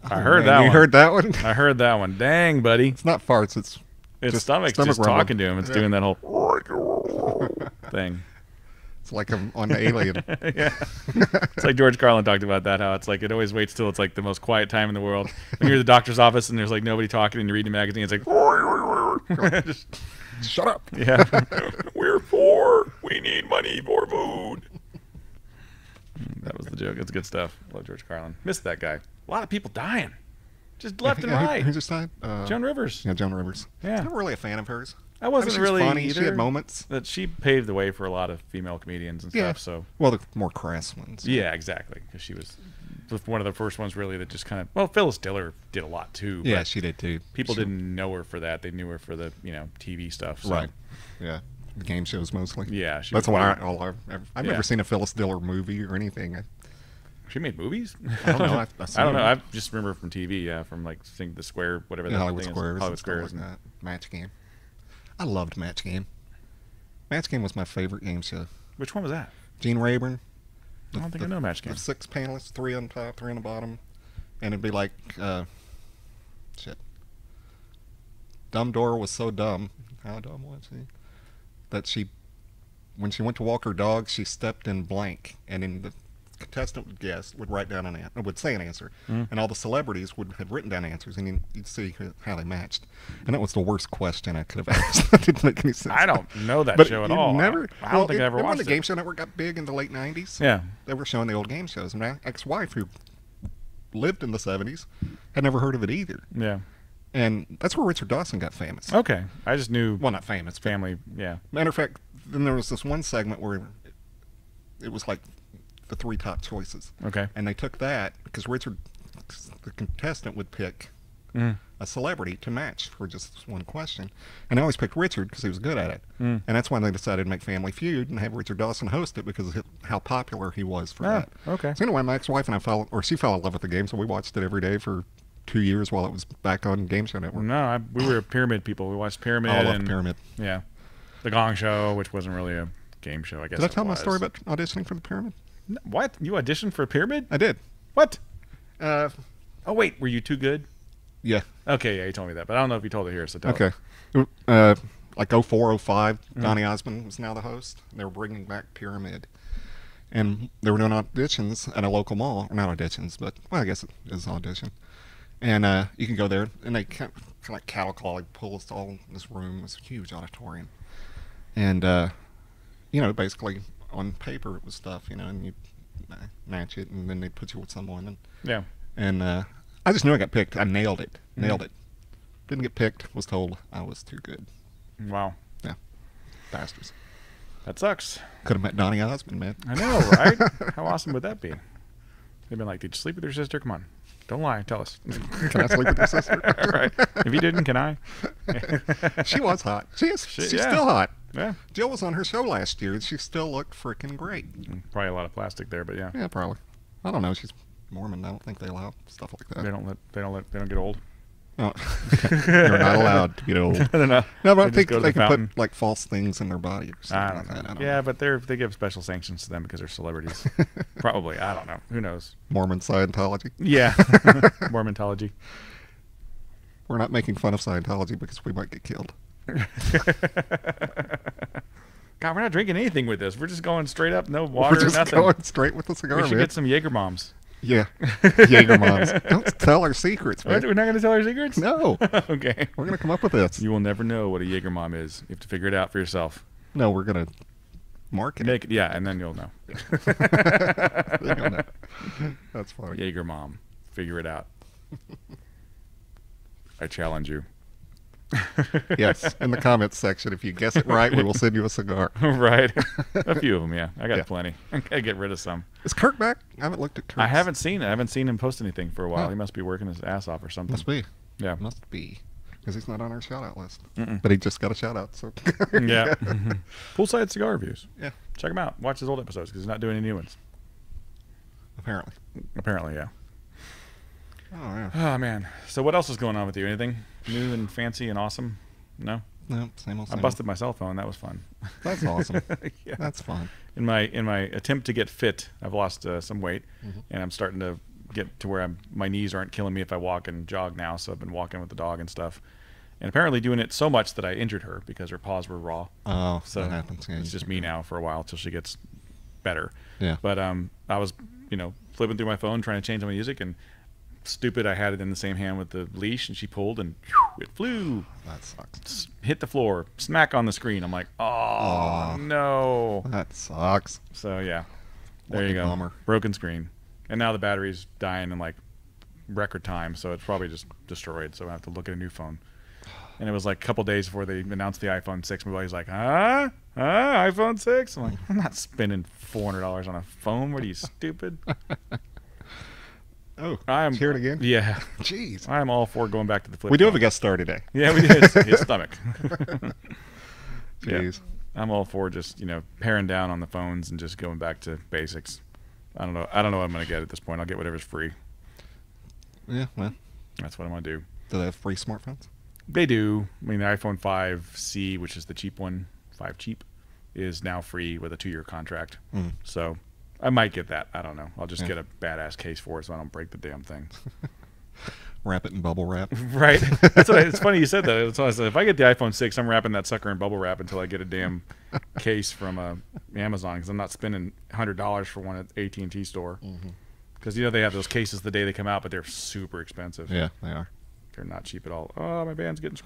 I heard that one. You heard that one? I heard that one. Dang, buddy. It's not farts. It's just stomach just talking to him. It's doing that whole thing. It's like on the Alien. Yeah. It's like George Carlin talked about that, how it's like it always waits till it's like the most quiet time in the world. When you're at the doctor's office and there's like nobody talking and you're reading a magazine, it's like just shut up. Yeah. We're poor. We need money for food. That was the joke. It's good stuff. Love George Carlin. Missed that guy. A lot of people dying. Just left and right. Who just died? Joan Rivers. Yeah, Joan Rivers. Yeah. I'm not really a fan of hers. I wasn't really funny. either. She had moments. That she paved the way for a lot of female comedians and stuff. So well, the more crass ones. Yeah, exactly. Because she was one of the first ones really that just kind of. Well, Phyllis Diller did a lot too. Yeah, she did too. People didn't know her for that. They knew her for the TV stuff. So. Right. Yeah. The game shows mostly. Yeah. That's why I've never seen a Phyllis Diller movie or anything. She made movies? I don't know. I don't know. I just remember from TV, from like seeing the Square, whatever that Hollywood thing Squares. is. Hollywood Squares. Like that. Match Game. I loved Match Game. Match Game was my favorite game show. Which one was that? Gene Rayburn. I don't think I know Match Game. The 6 panelists, 3 on top, 3 on the bottom. And it'd be like, Dumb Dora was so dumb. How dumb was she? That when she went to walk her dog, she stepped in blank. And in the contestant would write down would say an answer. And all the celebrities would have written down answers, and you'd see how they matched. And that was the worst question I could have asked. That didn't make any sense. I don't know that show at all. I don't think I ever watched it. When the Game Show Network got big in the late 90s, yeah, they were showing the old game shows. And my ex-wife, who lived in the 70s, had never heard of it either. Yeah. And that's where Richard Dawson got famous. Okay. I just knew... Well, not famous. Family, yeah. Matter of fact, then there was this one segment where it was like the 3 top choices. Okay. And they took that because the contestant would pick a celebrity to match for just one question. And I always picked Richard because he was good at it. And that's why they decided to make Family Feud and have Richard Dawson host it because of how popular he was for that. Okay. So anyway, my ex-wife and I she fell in love with the game, so we watched it every day for 2 years while it was back on Game Show Network. No, we were Pyramid people. We watched Pyramid. I love Pyramid. Yeah. The Gong Show, which wasn't really a game show, I guess. Did I tell my story about auditioning for the Pyramid? No, what? You auditioned for Pyramid? I did. What? Oh, wait. Were you too good? Yeah. Okay, yeah, you told me that, but I don't know if you told it here, so tell Okay. it. Like 04, 05, Donny Osmond was now the host. They were bringing back Pyramid. And they were doing auditions at a local mall. Or not auditions, but, well, I guess it is an audition. And you can go there, and they kind of like cattle call, like pull us all in this room, this huge auditorium. And, basically on paper it was stuff, and you match it, and then they put you with someone. And, yeah. And I just knew I got picked. I nailed it. Nailed it. Didn't get picked. Was told I was too good. Wow. Yeah. Bastards. That sucks. Could have met Donny Osmond, man. I know, right? How awesome would that be? They've been like, did you sleep with your sister? Come on. Don't lie. Tell us. Can I sleep with your sister? Right. If you didn't, can I? She was hot. She's still hot. Yeah. Jill was on her show last year, and she still looked freaking great. Probably a lot of plastic there, but yeah. Yeah, probably. I don't know. She's Mormon. I don't think they allow stuff like that. They don't get old. No, they're not allowed to get old. They're not. No, but I think they they can fountain. put like false things in their body or something like that. I don't know. But they give special sanctions to them because they're celebrities. Probably. I don't know. Who knows? Mormon Scientology. Yeah. Mormontology. We're not making fun of Scientology because we might get killed. God, we're not drinking anything with this. We're just going straight up, no water, We're just nothing. going straight with the cigar, We should get some Jaeger bombs. Yeah. Jaeger moms. Don't tell our secrets, man. We're not going to tell our secrets? No. Okay. We're going to come up with this. You will never know what a Jaeger mom is. You have to figure it out for yourself. No, we're going to market it. Yeah, and then you'll know. You'll know. That's funny. Jaeger mom. Figure it out. I challenge you. Yes, in the comments section. If you guess it right, we will send you a cigar. Right. A few of them, yeah. I got plenty. I got to get rid of some. Is Kirk back? I haven't looked at Kirk. I haven't seen it. I haven't seen him post anything for a while. He must be working his ass off or something. Must be. Yeah. Must be. Because he's not on our shout-out list. But he just got a shout-out, so... Yeah. Poolside Cigar Reviews. Yeah. Check him out. Watch his old episodes because he's not doing any new ones. Apparently, yeah. Oh, yeah. Oh, man. So what else is going on with you? Anything new and fancy and awesome? No? No, same old, I busted my cell phone. That was fun. That's awesome. Yeah. That's fun. In my attempt to get fit, I've lost some weight, and I'm starting to get to where my knees aren't killing me if I walk and jog now, so I've been walking with the dog and stuff. And apparently doing it so much that I injured her because her paws were raw. Oh, so that happens. Yeah, it's just me now for a while till she gets better. Yeah. But I was, flipping through my phone trying to change my music, and stupid, I had it in the same hand with the leash, and she pulled, and it flew. That sucks. Hit the floor, smack on the screen. I'm like, oh, no. That sucks. So, yeah. There What you a go. bummer. Broken screen. And now the battery's dying in, like, record time, so it's probably just destroyed, so I have to look at a new phone. And it was like a couple days before they announced the iPhone 6. My buddy's like, huh? iPhone 6? I'm like, I'm not spending $400 on a phone. What are you, stupid? Oh, let's hear it again? Yeah. Jeez. I'm all for going back to the flip We do phone. have a guest star today. Yeah, we did. His stomach. Jeez. Yeah. I'm all for just, paring down on the phones and just going back to basics. I don't know what I'm going to get at this point. I'll get whatever's free. Yeah, well. That's what I'm going to do. Do they have free smartphones? They do. I mean, the iPhone 5C, which is the cheap one, 5 cheap, is now free with a 2-year contract. So I might get that. I don't know. I'll just get a badass case for it so I don't break the damn thing. Wrap it in bubble wrap. Right. It's funny you said that. That's why I said, if I get the iPhone 6, I'm wrapping that sucker in bubble wrap until I get a damn case from Amazon, because I'm not spending $100 for one at AT&T store. Because they have those cases the day they come out, but they're super expensive. Yeah, they are. They're not cheap at all. Oh, my band's getting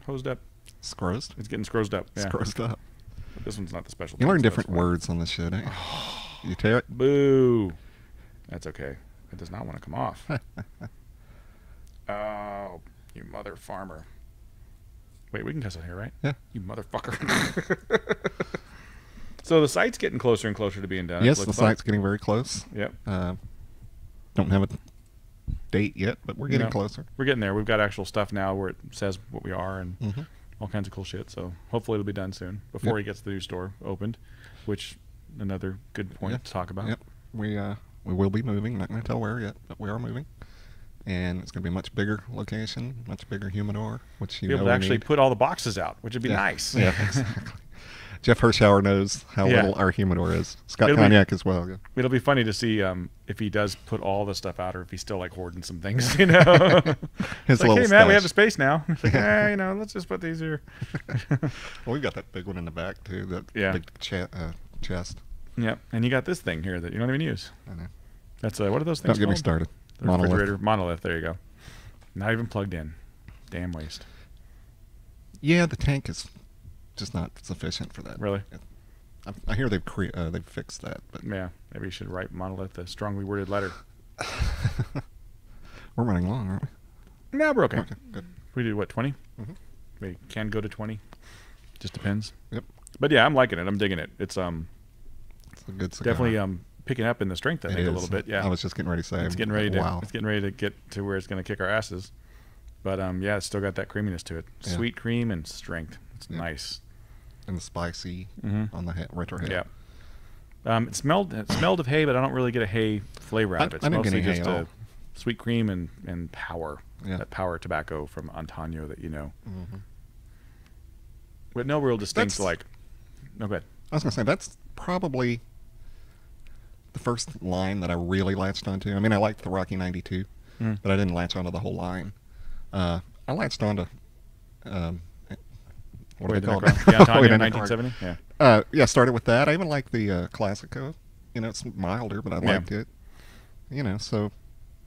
hosed up. Scrosed? It's getting scrosed up. Yeah. Scrosed up. But this one's not the special. You learn different words on this shit, eh? You tear it? Boo. That's okay. It does not want to come off. Oh, you mother farmer. Wait, we can cuss out here, right? Yeah. You motherfucker. So the site's getting closer and closer to being done. Yes, the site's getting very close. Yep. Don't have a date yet, but we're getting closer. We're getting there. We've got actual stuff now where it says what we are and all kinds of cool shit. So hopefully it'll be done soon before he gets the new store opened, which another good point to talk about. Yep. We will be moving. Not going to tell where yet, but we are moving. And it's going to be a much bigger location, much bigger humidor, which be able to actually put all the boxes out, which would be nice. Yeah, exactly. Jeff Hirschauer knows how little our humidor is. Scott Cognac as well. Yeah. It'll be funny to see if he does put all the stuff out or if he's still like hoarding some things, His like, hey, Matt, we have the space now. It's like, let's just put these here. Well, we've got that big one in the back, too, that big chest. Yep, and you got this thing here that you don't even use. I know. That's what are those things Don't get me called? started. The refrigerator. Monolith, there you go. Not even plugged in. Damn waste. Yeah, the tank is just not sufficient for that. Really? I hear they've fixed that. But yeah, maybe you should write Monolith a strongly worded letter. We're running long, aren't we? No, we're okay. Okay, good. We do what, 20? We can go to 20. Just depends. Yep. But yeah, I'm liking it. I'm digging it. It's a good cigar. definitely picking up in the strength, I think, a little bit. Yeah. I was just getting ready to say. It's getting ready to get to where it's going to kick our asses. But yeah, it's still got that creaminess to it. Yeah. Sweet cream and strength. It's nice. And the spicy on the retro head. Yeah. It smelled of hay, but I don't really get a hay flavor out of it. It's mostly just a sweet cream and power. Yeah. That power tobacco from Antonio that you know. But no real distinct no, go ahead. I was going to say, that's probably the first line that I really latched onto. I mean, I liked the Rocky 92, but I didn't latch onto the whole line. I latched onto what do they call it? The Antonio 1970? Yeah, started with that. I even like the Classico. It's milder, but I liked it. So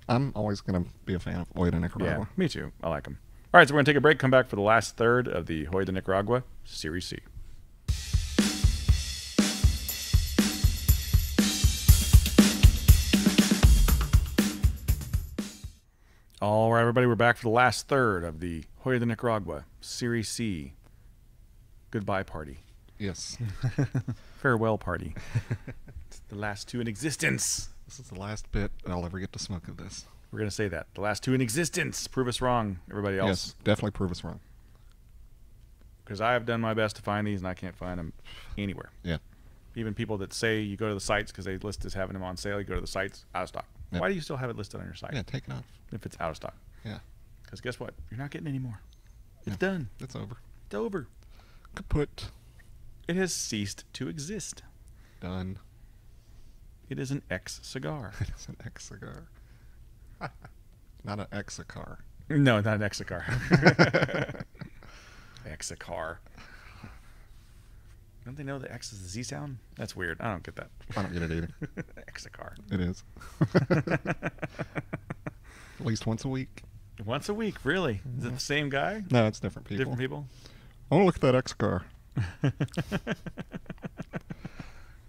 I'm always going to be a fan of Hoya de Nicaragua. Yeah, me too. I like them. All right, so we're going to take a break, come back for the last third of the Hoya de Nicaragua Serie C. All right, everybody, we're back for the last third of the Hoya de Nicaragua Serie C goodbye party. Yes. Farewell party. It's the last two in existence. This is the last bit I'll ever get to smoke of this. We're going to say that. The last two in existence. Prove us wrong, everybody else. Yes, definitely prove us wrong. Because I have done my best to find these, and I can't find them anywhere. Yeah. Even people that say you go to the sites because they list as having them on sale, you go to the sites, out of stock. Yep. Why do you still have it listed on your site? Yeah, take it off. If it's out of stock. Yeah. Because guess what? You're not getting any more. It's done. It's over. It's over. Kaput. It has ceased to exist. Done. It is an X-cigar. It is an X-cigar. Not an X-cigar. No, not an X-cigar. X-cigar. Don't they know the X is the Z sound? That's weird. I don't get that. I don't get it either. X-cigar. It is. At least once a week. Once a week, really? Is it the same guy? No, it's different people. Different people? I want to look at that X-cigar.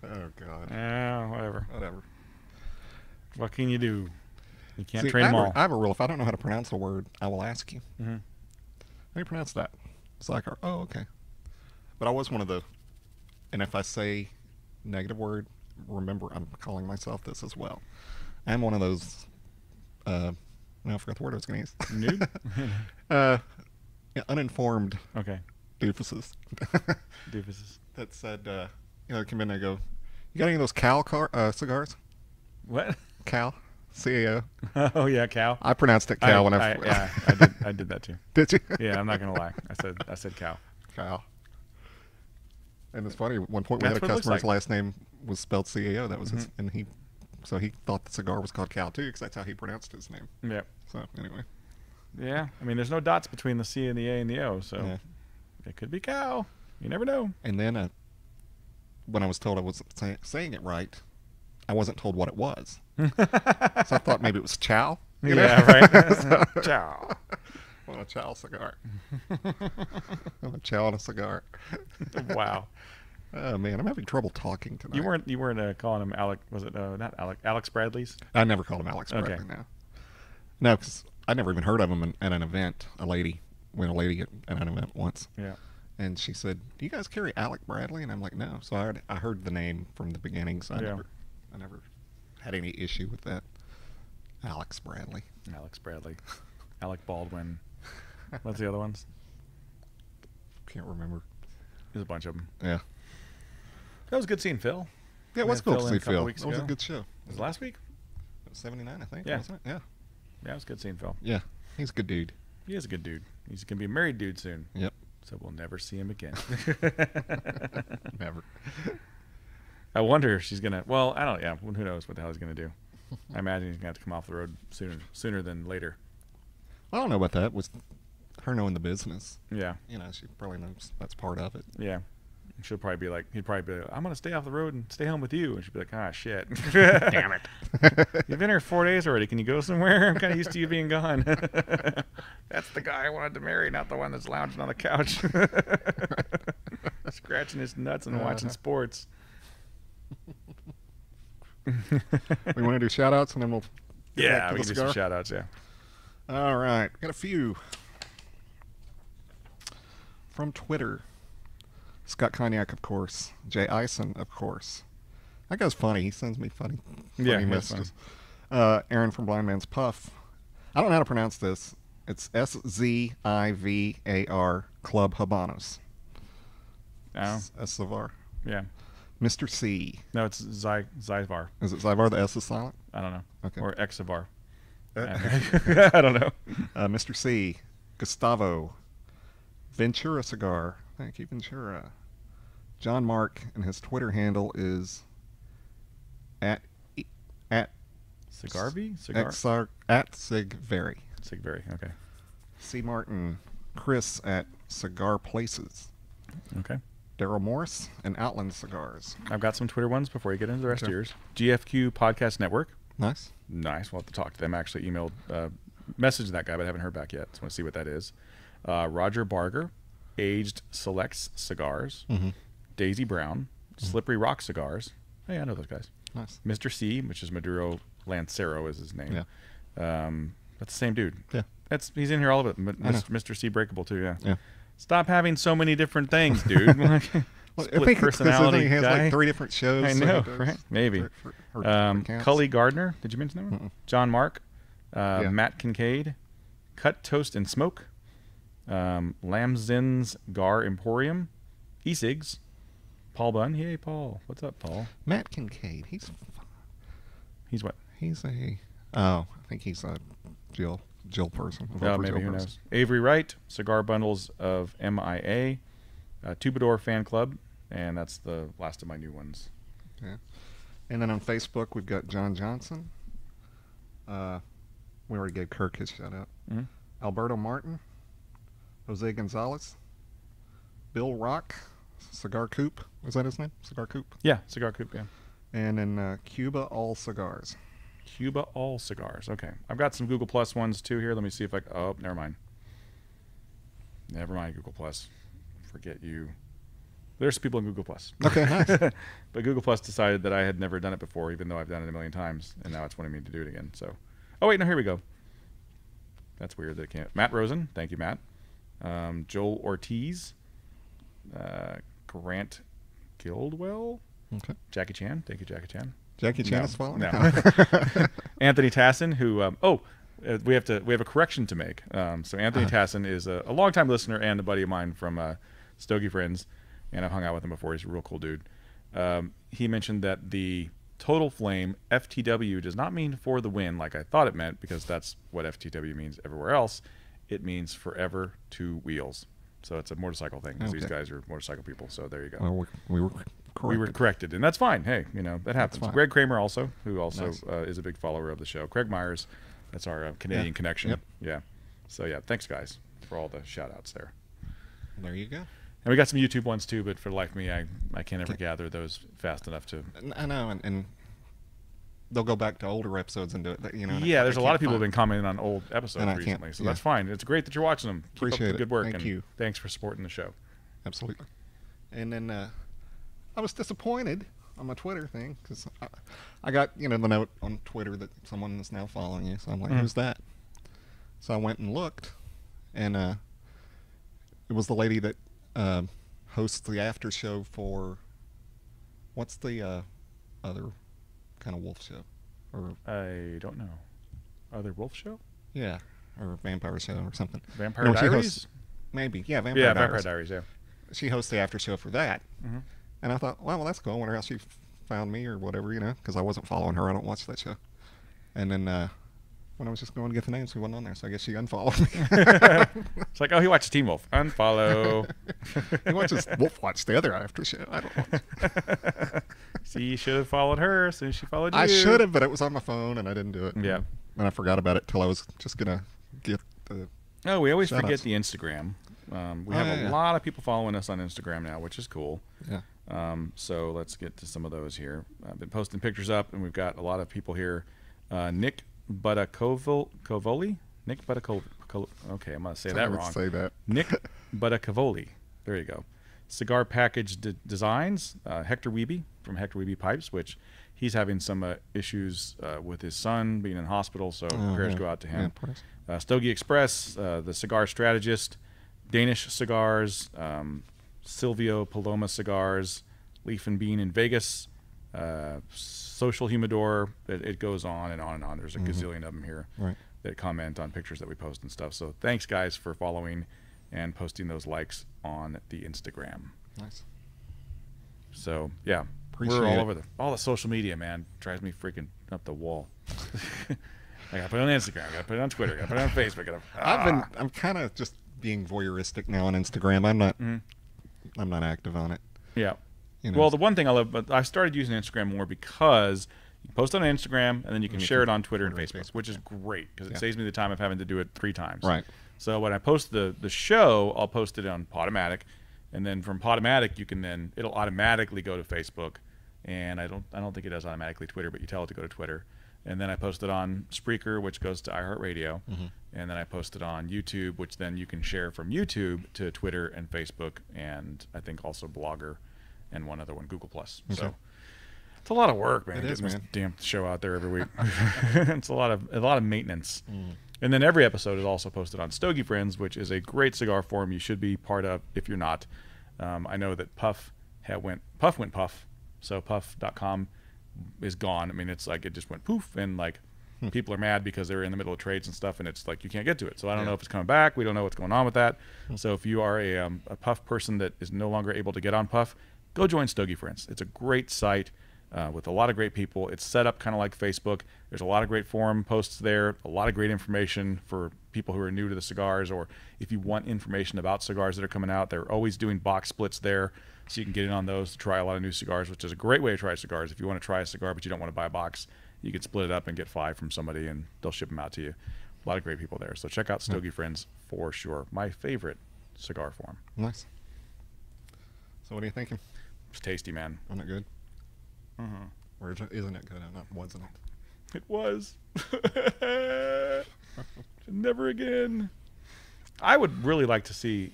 Oh, God. Yeah, whatever. Whatever. What can you do? You can't train them all. I have a rule. If I don't know how to pronounce a word, I will ask you. Mm-hmm. How do you pronounce that? Cigar. Oh, okay. But I was one of the... And if I say negative word, remember I'm calling myself this as well. I'm one of those... I forgot the word I was going to use. Noob? Uninformed Okay. doofuses. Doofuses. That said, come in and go, you got any of those Cal cigars? What? Cal? C-A-O. Oh, yeah, Cal. I pronounced it Cal when I... Yeah, I did that too. Did you? Yeah, I'm not going to lie. I said cow. Cal. And it's funny. At one point, we That's had a what it looks customer's like. last name was spelled CEO. That was his, and he thought the cigar was called Cal too, because that's how he pronounced his name. Yeah. So anyway, Yeah. I mean, there's no dots between the C and the A and the O, so yeah. it could be cow. You never know. And then when I was told I wasn't saying it right, I wasn't told what it was. So I thought maybe it was chow. You know? Yeah, right. Ciao. I want a chow cigar. I want a chow on a cigar. Wow. Oh man, I'm having trouble talking tonight. You weren't calling him Alec? Was it not Alec? Alex Bradley's? I never called him Alex Bradley. Okay. No, because I never even heard of him at an event. A lady at an event once. Yeah. And she said, "Do you guys carry Alec Bradley?" And I'm like, "No." So I heard the name from the beginning, so I never had any issue with that. Alex Bradley. Alex Bradley. Alec Baldwin. What's the other ones? Can't remember. There's a bunch of them. Yeah. That was good seeing Phil. Yeah, it was had cool Phil to in see a couple Phil. weeks It was a ago. good show. Was it last week? It was 79, I think. Yeah. Wasn't it? Yeah. Yeah, it was good seeing Phil. Yeah. He's a good dude. He is a good dude. He's going to be a married dude soon. Yep. So we'll never see him again. Never. I wonder if she's going to... Well, I don't... Yeah, who knows what the hell he's going to do. I imagine he's going to have to come off the road sooner than later. I don't know about that. With her knowing the business. Yeah. You know, she probably knows that's part of it. Yeah. She'll probably be like... He'd probably be like, I'm going to stay off the road and stay home with you. And she'd be like, ah, shit. Damn it. You've been here 4 days already. Can you go somewhere? I'm kind of used to you being gone. That's the guy I wanted to marry, not the one that's lounging on the couch. Scratching his nuts and watching sports. We want to do shout outs and then we'll get back to we the can do cigar? some shout outs, yeah. All right. Got a few. From Twitter. Scott Cognac, of course. Jay Ison, of course. That guy's funny. He sends me funny Yeah, messages. Aaron from Blind Man's Puff. I don't know how to pronounce this. It's SZIVAR Club Habanos. Oh, Zyvar. yeah. Mr. C. No, it's Zyvar. Is it Zyvar? The S is silent? I don't know. Okay. Or Exivar. Uh, I don't know. Mr. C. Gustavo. Ventura Cigar. Thank you, Ventura. John Mark, and his Twitter handle is at Cigarvy? at Sigvery. Sigvery, okay. C. Martin. Chris at Cigar Places. Okay. Daryl Morris and Outland Cigars. I've got some Twitter ones before you get into the rest of Okay. yours. GFQ Podcast Network. Nice. Nice. We'll have to talk to them. I actually emailed, messaged that guy, but I haven't heard back yet. So I want to see what that is. Roger Barger, Aged Selects Cigars. Mm-hmm. Daisy Brown, Slippery Rock Cigars. Hey, I know those guys. Nice. Mr. C, which is Maduro Lancero is his name. Yeah. That's the same dude. Yeah. He's in here all of it. I know. Mr. C Breakable too, yeah. Yeah. Stop having so many different things, dude. Well, I Split think personality he has guy. like 3 different shows. I so know, he does right? Maybe. for different accounts. Cully Gardner, did you mention that one? Mm-mm. John Mark, Yeah. Matt Kincaid, Cut Toast and Smoke, Lamzin's Gar Emporium, E-Cigs, Paul Bunn. Hey, Paul. What's up, Paul? Matt Kincaid. He's He's what? I think he's a Jill person. a Oh, vote for maybe, Jill who person. knows? Avery Wright, Cigar Bundles of MIA, Tubador Fan Club, and that's the last of my new ones. Yeah. And then on Facebook, we've got John Johnson. We already gave Kirk his shout out. Mhm. Alberto Martin. Jose Gonzalez. Bill Rock. Cigar Coop. Was that his name? Cigar Coop. Yeah, Cigar Coop, yeah. And then Cuba All Cigars. Cuba All Cigars. Okay. I've got some Google Plus ones too here. Let me see if oh, never mind. Never mind, Google Plus. Forget you. There's people in Google Plus. Okay, nice. But Google Plus decided that I had never done it before, even though I've done it a million times, and now it's wanting me to do it again. So, oh wait, no, here we go. That's weird that it can't. Matt Rosen, thank you, Matt. Joel Ortiz, Grant Guildwell, Okay. Jackie Chan, thank you, Jackie Chan. Jackie Chan No, is following? no. Anthony Tassin, who we have a correction to make. So Anthony Tassin is a longtime listener and a buddy of mine from Stogie Friends, and I've hung out with him before. He's a real cool dude. He mentioned that the Total Flame FTW does not mean for the win like I thought it meant, because that's what FTW means everywhere else. It means forever 2 wheels. So it's a motorcycle thing. 'Cause these Okay. guys are motorcycle people. So there you go. Well, we were corrected. We were corrected, and that's fine. Hey, that happens. fine. Greg Kramer also, who also Nice. is a big follower of the show. Craig Myers, that's our Canadian connection. Yep. Yeah. So yeah, thanks guys for all the shout outs there. There you go. And we got some YouTube ones too, but for the life of me, I can't ever gather those fast enough to. I know, and they'll go back to older episodes and do it. Yeah, there's a lot of people who have been commenting on old episodes And I can't- recently, so yeah. that's fine. It's great that you're watching them. Keep Appreciate up the it. good work, Thank and you. thanks for supporting the show. Absolutely. And then I was disappointed on my Twitter thing because I got the note on Twitter that someone is now following you. So I'm like, who's that? So I went and looked, and it was the lady that hosts the after show for what's the other kind of wolf show, or I don't know. Other Wolf Show? yeah, or vampire show or something. Vampire No, she Diaries? hosts- maybe Vampire Yeah, Diaries. Vampire Diaries. Yeah. She hosts the after show for that. Mm-hmm. And I thought, well, that's cool. I wonder how she found me or whatever, because I wasn't following her. I don't watch that show. And then when I was just going to get the names, he wasn't on there, so I guess she unfollowed me. It's like, oh, he watches Teen Wolf. Unfollow. He watches Wolf Watch, the other after show. I don't watch. See, you should have followed her as soon as she followed you. I should have, but it was on my phone, and I didn't do it. Yeah. And I forgot about it till I was just going to get the... Oh, we always Shout-outs. forget the Instagram. We have a lot of people following us on Instagram now, which is cool. Yeah. So let's get to some of those here. I've been posting pictures up, and we've got a lot of people here. Nick Buttacovoli? Nick Buttacovoli. Okay, I'm going to say that wrong. Say that. Nick Buttacovoli. There you go. Cigar Package Designs. Hector Wiebe from Hector Wiebe Pipes, which he's having some issues with his son being in hospital, so prayers go out to him. Yeah, Stogie Express, the Cigar Strategist, Danish Cigars, Silvio Paloma Cigars, Leaf and Bean in Vegas, Social Humidor. It goes on and on and on. There's a gazillion of them here that comment on pictures that we post and stuff. So thanks, guys, for following and posting those likes on the Instagram. Nice. So, yeah. Appreciate We're all it. over all the social media, man. Drives me freaking up the wall. I gotta put it on Instagram. I gotta put it on Twitter. I gotta put it on Facebook. I'm kind of just being voyeuristic now on Instagram. I'm not active on it. Yeah. You know. Well, the one thing I love, but I started using Instagram more because you can post on Instagram and then you can share it on Twitter and Facebook, which is great because it saves me the time of having to do it 3 times. Right. So when I post the show, I'll post it on Podomatic, and then from Podomatic it'll automatically go to Facebook, and I don't think it does automatically Twitter, but you tell it to go to Twitter. And then I post it on Spreaker, which goes to iHeartRadio. And then I post it on YouTube, which then you can share from YouTube to Twitter and Facebook, and I think also Blogger and one other one, Google+. So it's a lot of work, man. It is, getting this man. damn show out there every week. It's a lot of maintenance. And then every episode is also posted on Stogie Friends, which is a great cigar forum you should be part of if you're not. I know that Puff went puff, so puff.com is gone. I mean, it's like it just went poof, and like people are mad because they're in the middle of trades and stuff, and it's like you can't get to it. So I don't know if it's coming back. We don't know what's going on with that. So if you are a Puff person that is no longer able to get on Puff, go join Stogie Friends. It's a great site with a lot of great people. It's set up kind of like Facebook. There's a lot of great forum posts there, a lot of great information for people who are new to the cigars, or if you want information about cigars that are coming out. They're always doing box splits there, so you can get in on those to try a lot of new cigars, which is a great way to try cigars. If you want to try a cigar but you don't want to buy a box, you can split it up and get 5 from somebody, and they'll ship them out to you. A lot of great people there. So check out Stogie Friends for sure. My favorite cigar forum. Nice. So what are you thinking? It's tasty, man. Wasn't it good? Or isn't it good? Not wasn't it? It was. Never again. I would really like to see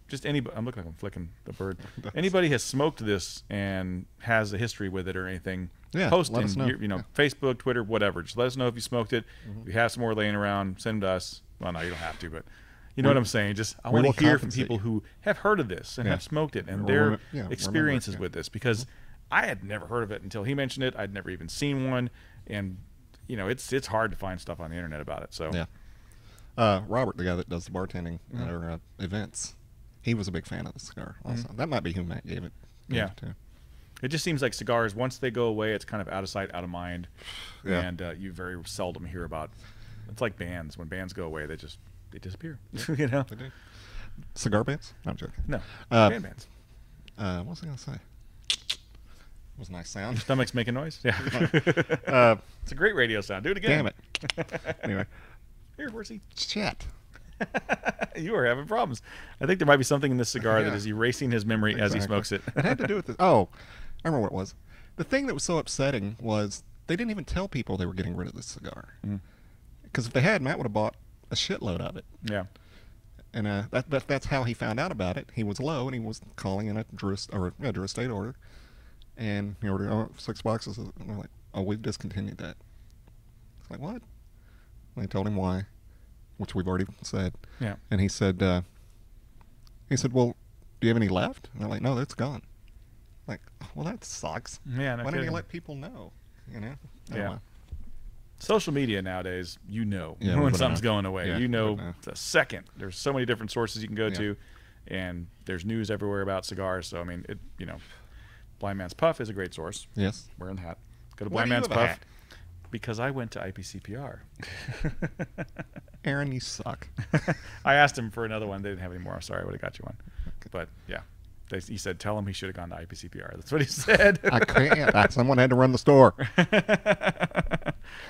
just anybody. I'm looking like I'm flicking the bird. Anybody has smoked this and has a history with it or anything. Yeah, post let in us know. Facebook, Twitter, whatever. Just let us know if you smoked it. If you have some more laying around, send them to us. Well, no, you don't have to, but you know what I'm saying. Just I want will to hear from compensate people who have heard of this and have smoked it and Or their remember- remember it, experiences with this, because I had never heard of it until he mentioned it. I'd never even seen one, and it's hard to find stuff on the internet about it. So Yeah. Robert, the guy that does the bartending at our events, he was a big fan of the cigar also. That might be who Matt gave it to. It just seems like cigars, once they go away, it's kind of out of sight, out of mind. Yeah. And you very seldom hear about. It's like bands. When bands go away, they disappear. They do. Cigar bands? No, I'm joking. No, bands. What was I going to say? It was a nice sound. Your stomach's making noise? Yeah. It's a great radio sound. Do it again. Damn it. Anyway. Here, Horsey. Chat. You are having problems. I think there might be something in this cigar that is erasing his memory as he smokes it. It had to do with this. Oh, I remember what it was. The thing that was so upsetting was they didn't even tell people they were getting rid of this cigar. Because if they had, Matt would have bought a shitload of it. Yeah. And that's how he found out about it. He was low, and he was calling in a Drew Estate order. And he ordered 6 boxes. And they're like, oh, we've discontinued that. It's like, what? And they told him why, which we've already said. Yeah. And he said, well, do you have any left? And they're like, no, that's gone. Like, well, that sucks. Yeah, no Why don't kidding. you let people know? You know? Yeah. Social media nowadays, Yeah, when something's going away. Yeah, the second. There's so many different sources you can go to, and there's news everywhere about cigars. So, I mean, Blind Man's Puff is a great source. Yes. Wearing the hat. Go to Why Blind do you Man's have a Puff. hat? Because I went to IPCPR. Aaron, you suck. I asked him for another one. They didn't have any more. I'm sorry, I would have got you one. But, yeah. He said, tell him he should have gone to IPCPR. That's what he said. I can't. Someone had to run the store.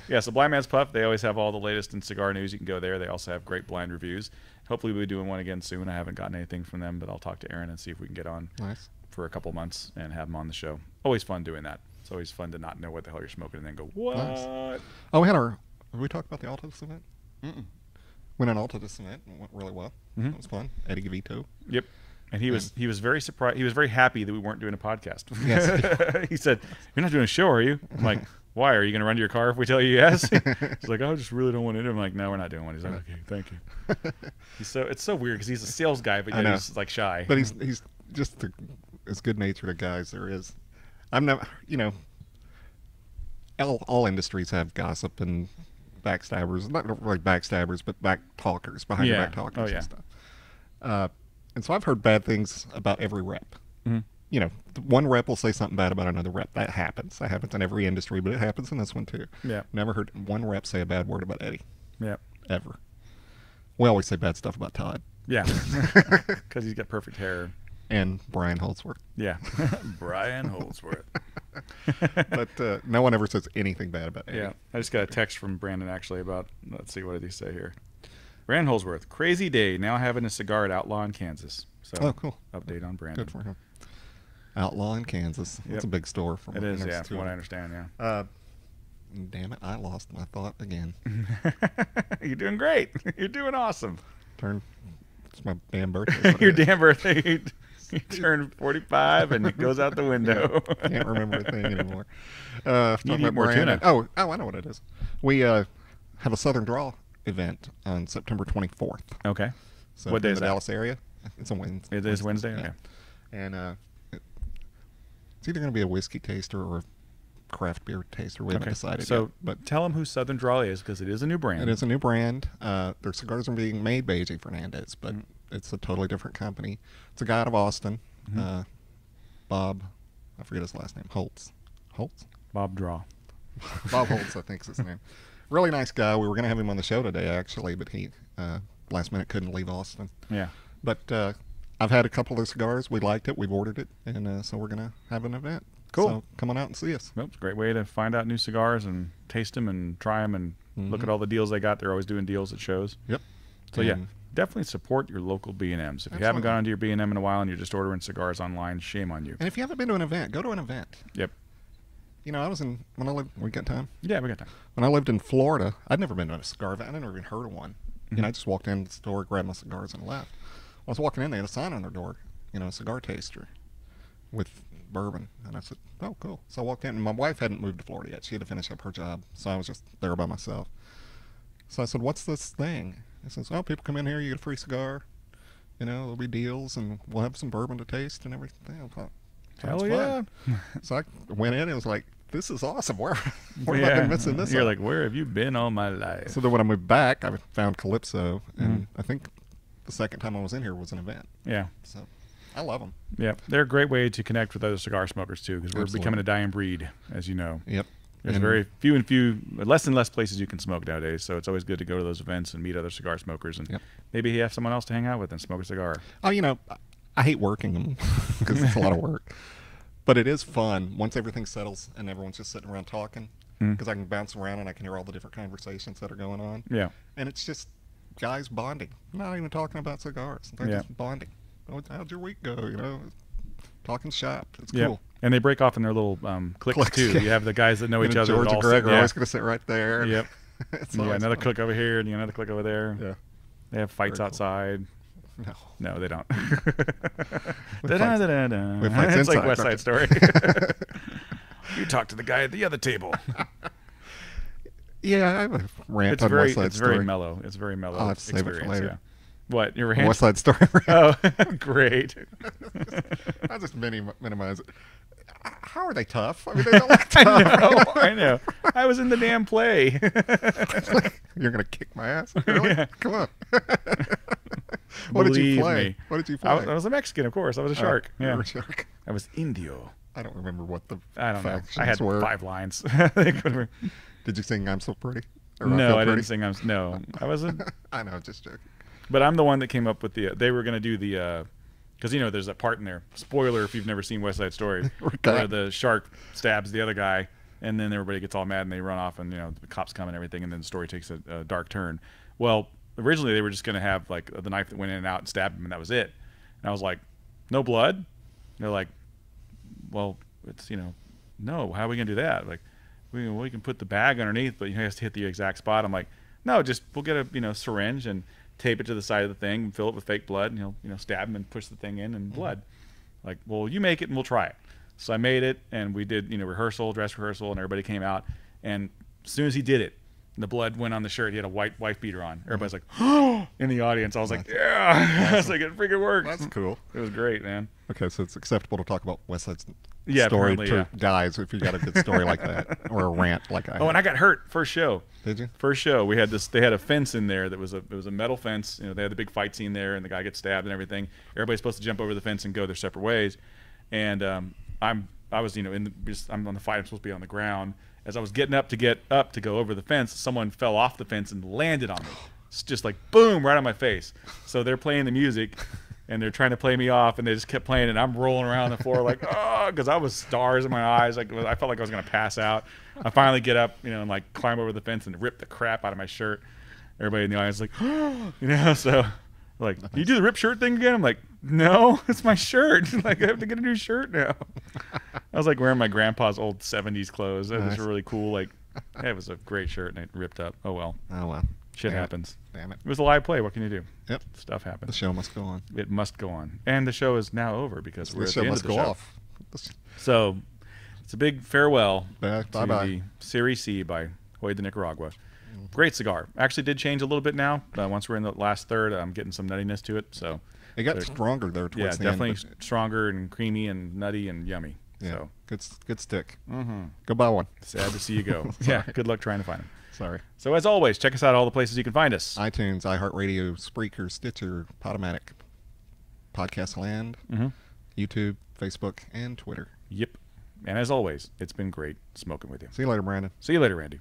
Yeah, so Blind Man's Puff, they always have all the latest in cigar news. You can go there. They also have great blind reviews. Hopefully we'll be doing one again soon. I haven't gotten anything from them, but I'll talk to Aaron and see if we can get on for a couple months and have him on the show. Always fun doing that. It's always fun to not know what the hell you're smoking and then go, what? Nice. Oh, have we talked about the Altus event? Went on Altus event and went really well. It was fun. Eddie Vito. Yep. And he was very surprised. He was very happy that we weren't doing a podcast. Yes. He said, "You're not doing a show, are you?" I'm like, "Why? Are you going to run to your car if we tell you yes?" He's like, "I just really don't want to do it." I'm like, "No, we're not doing one." He's like, "Okay, thank you." It's so weird because he's a sales guy, but yet he's like shy. But he's just as good natured a guy as there is. I'm not, all industries have gossip and backstabbers, not like backstabbers, but back talkers, behind your back talkers and stuff. And so I've heard bad things about every rep. One rep will say something bad about another rep. That happens. That happens in every industry, but it happens in this one too. Yeah. Never heard one rep say a bad word about Eddie. Yeah. Ever. We always say bad stuff about Todd. Yeah. Because he's got perfect hair. And Brian Holdsworth. Yeah. Brian Holdsworth. But no one ever says anything bad about Eddie. Yeah. I just got a text from Brandon actually about, let's see, what did he say here? Brandon Holdsworth, crazy day, now having a cigar at Outlaw in Kansas. So, cool. Update on Brandon. Good for him. Outlaw in Kansas. Yep. That's a big store. It is, yeah, from what I understand, yeah. Damn it, I lost my thought again. You're doing great. You're doing awesome. It's my damn birthday. Your damn birthday. You turn 45 and it goes out the window. Can't remember a thing anymore. You need more tuna. Oh, I know what it is. We have a Southern Draw event on September 24th. Okay. So what day in is the that? Dallas area. It's a Wednesday. It is Wednesday? Yeah. Okay. And it's either going to be a whiskey taster or a craft beer taster. We haven't decided yet. But tell them who Southern Draw is, because it is a new brand. It is a new brand. Their cigars are being made by AJ Fernandez, but it's a totally different company. It's a guy out of Austin, Bob, I forget his last name, Holtz? Bob Draw. Bob Holtz, I think is his name. Really nice guy. We were going to have him on the show today, actually, but he last minute couldn't leave Austin. Yeah. But I've had a couple of cigars. We liked it. We've ordered it, and so we're going to have an event. Cool. So come on out and see us. Well, it's a great way to find out new cigars and taste them and try them and look at all the deals they got. They're always doing deals at shows. Yep. So yeah, definitely support your local B&Ms. If you haven't gone into your B&M in a while and you're just ordering cigars online, shame on you. And if you haven't been to an event, go to an event. Yep. I was when I lived, we got time? Yeah, we got time. When I lived in Florida, I'd never been to a cigar event. I'd never even heard of one. I just walked in the store, grabbed my cigars, and left. When I was walking in, they had a sign on their door, a cigar taster with bourbon. And I said, oh, cool. So I walked in, and my wife hadn't moved to Florida yet. She had to finish up her job, so I was just there by myself. So I said, what's this thing? He says, oh, people come in here, you get a free cigar. There'll be deals, and we'll have some bourbon to taste and everything. I thought, hell yeah. So I went in, and it was like, this is awesome. Where have I been missing this? You're like, where have you been all my life? So then when I moved back, I found Calypso, and I think the second time I was in here was an event. Yeah. So I love them. Yeah, they're a great way to connect with other cigar smokers too, because we're becoming a dying breed, as you know. Yep. There's less and less places you can smoke nowadays, so it's always good to go to those events and meet other cigar smokers, and maybe you have someone else to hang out with and smoke a cigar. Oh, I hate working them because it's a lot of work. But it is fun once everything settles and everyone's just sitting around talking, because I can bounce around and I can hear all the different conversations that are going on. Yeah. And it's just guys bonding. Not even talking about cigars. They're just bonding. Oh, how'd your week go? Talking shop. It's cool. And they break off in their little cliques too. You have the guys that know each other. George and Greg are always going to sit right there. Yep. It's another clique over here and another clique over there. Yeah. They have fights outside. No, they don't. It's like West Side Story. You talk to the guy at the other table. Yeah, I have a rant on West Side Story. It's very mellow. It's very mellow. I'll have to save it for later. Yeah. What, your rant? West Side Story rant. Oh, great. I'll just minimize it. How are they tough? I mean, they don't look tough. I know. I was in the damn play. You're going to kick my ass? Really? Yeah. Come on. What did you play? What did you play? I was a Mexican, of course. I was a shark. You were a shark. I was Indio. I don't remember what the factions I had were. 5 lines. Did you sing "I'm So Pretty"? No, I didn't sing No, I wasn't. I know, just joking. But I'm the one that came up with they were going to do the, because there's that part in there. Spoiler if you've never seen West Side Story, where the shark stabs the other guy, and then everybody gets all mad and they run off, and the cops come and everything, and then the story takes a dark turn. Well, originally they were just going to have like the knife that went in and out and stabbed him, and that was it. And I was like, no blood? And they're like, well, it's no. How are we going to do that? Like, we can put the bag underneath, but you have to hit the exact spot. I'm like, no, we'll get a syringe and tape it to the side of the thing and fill it with fake blood, and stab him and push the thing in and blood. Like, well, you make it and we'll try it. So I made it, and we did dress rehearsal, and everybody came out. And as soon as he did it, the blood went on the shirt. He had a white wife beater on. Everybody's like, oh, in the audience. I was like, yeah. I was like, it freaking worked. That's cool. It was great, man. Okay, so it's acceptable to talk about West Side Story to guys if you got a good story like that, or a rant like I had. Oh, and I got hurt first show. Did you? First show, we had this. They had a fence in there that was a metal fence. They had the big fight scene there, and the guy gets stabbed and everything. Everybody's supposed to jump over the fence and go their separate ways. And I'm on the fight. I'm supposed to be on the ground. As I was getting up to go over the fence, someone fell off the fence and landed on me. It's just like boom, right on my face. So they're playing the music, and they're trying to play me off, and they just kept playing, and I'm rolling around the floor like, oh, because I was stars in my eyes. Like, I felt like I was gonna pass out. I finally get up, and like climb over the fence and rip the crap out of my shirt. Everybody in the audience is like, oh, so like, nice. You do the rip shirt thing again? I'm like, no, it's my shirt. Like, I have to get a new shirt now. I was like wearing my grandpa's old 70s clothes. It was really cool. Like, yeah, it was a great shirt, and it ripped up. Oh well. Shit happens. Damn it. It was a live play. What can you do? Yep. Stuff happens. The show must go on. It must go on. And the show is now over because we're at the end of the show. Off. So it's a big farewell to the Serie C by Joya de Nicaragua. Great cigar. Actually did change a little bit now. Once we're in the last third, I'm getting some nuttiness to it. So it got stronger there towards the end. Yeah, definitely stronger and creamy and nutty and yummy. Yeah, so. good stick. Mm-hmm. Go buy one. Sad to see you go. Yeah, good luck trying to find them. Sorry. So as always, check us out all the places you can find us. iTunes, iHeartRadio, Spreaker, Stitcher, Podomatic, Podcast Land, YouTube, Facebook, and Twitter. Yep. And as always, it's been great smoking with you. See you later, Brandon. See you later, Randy.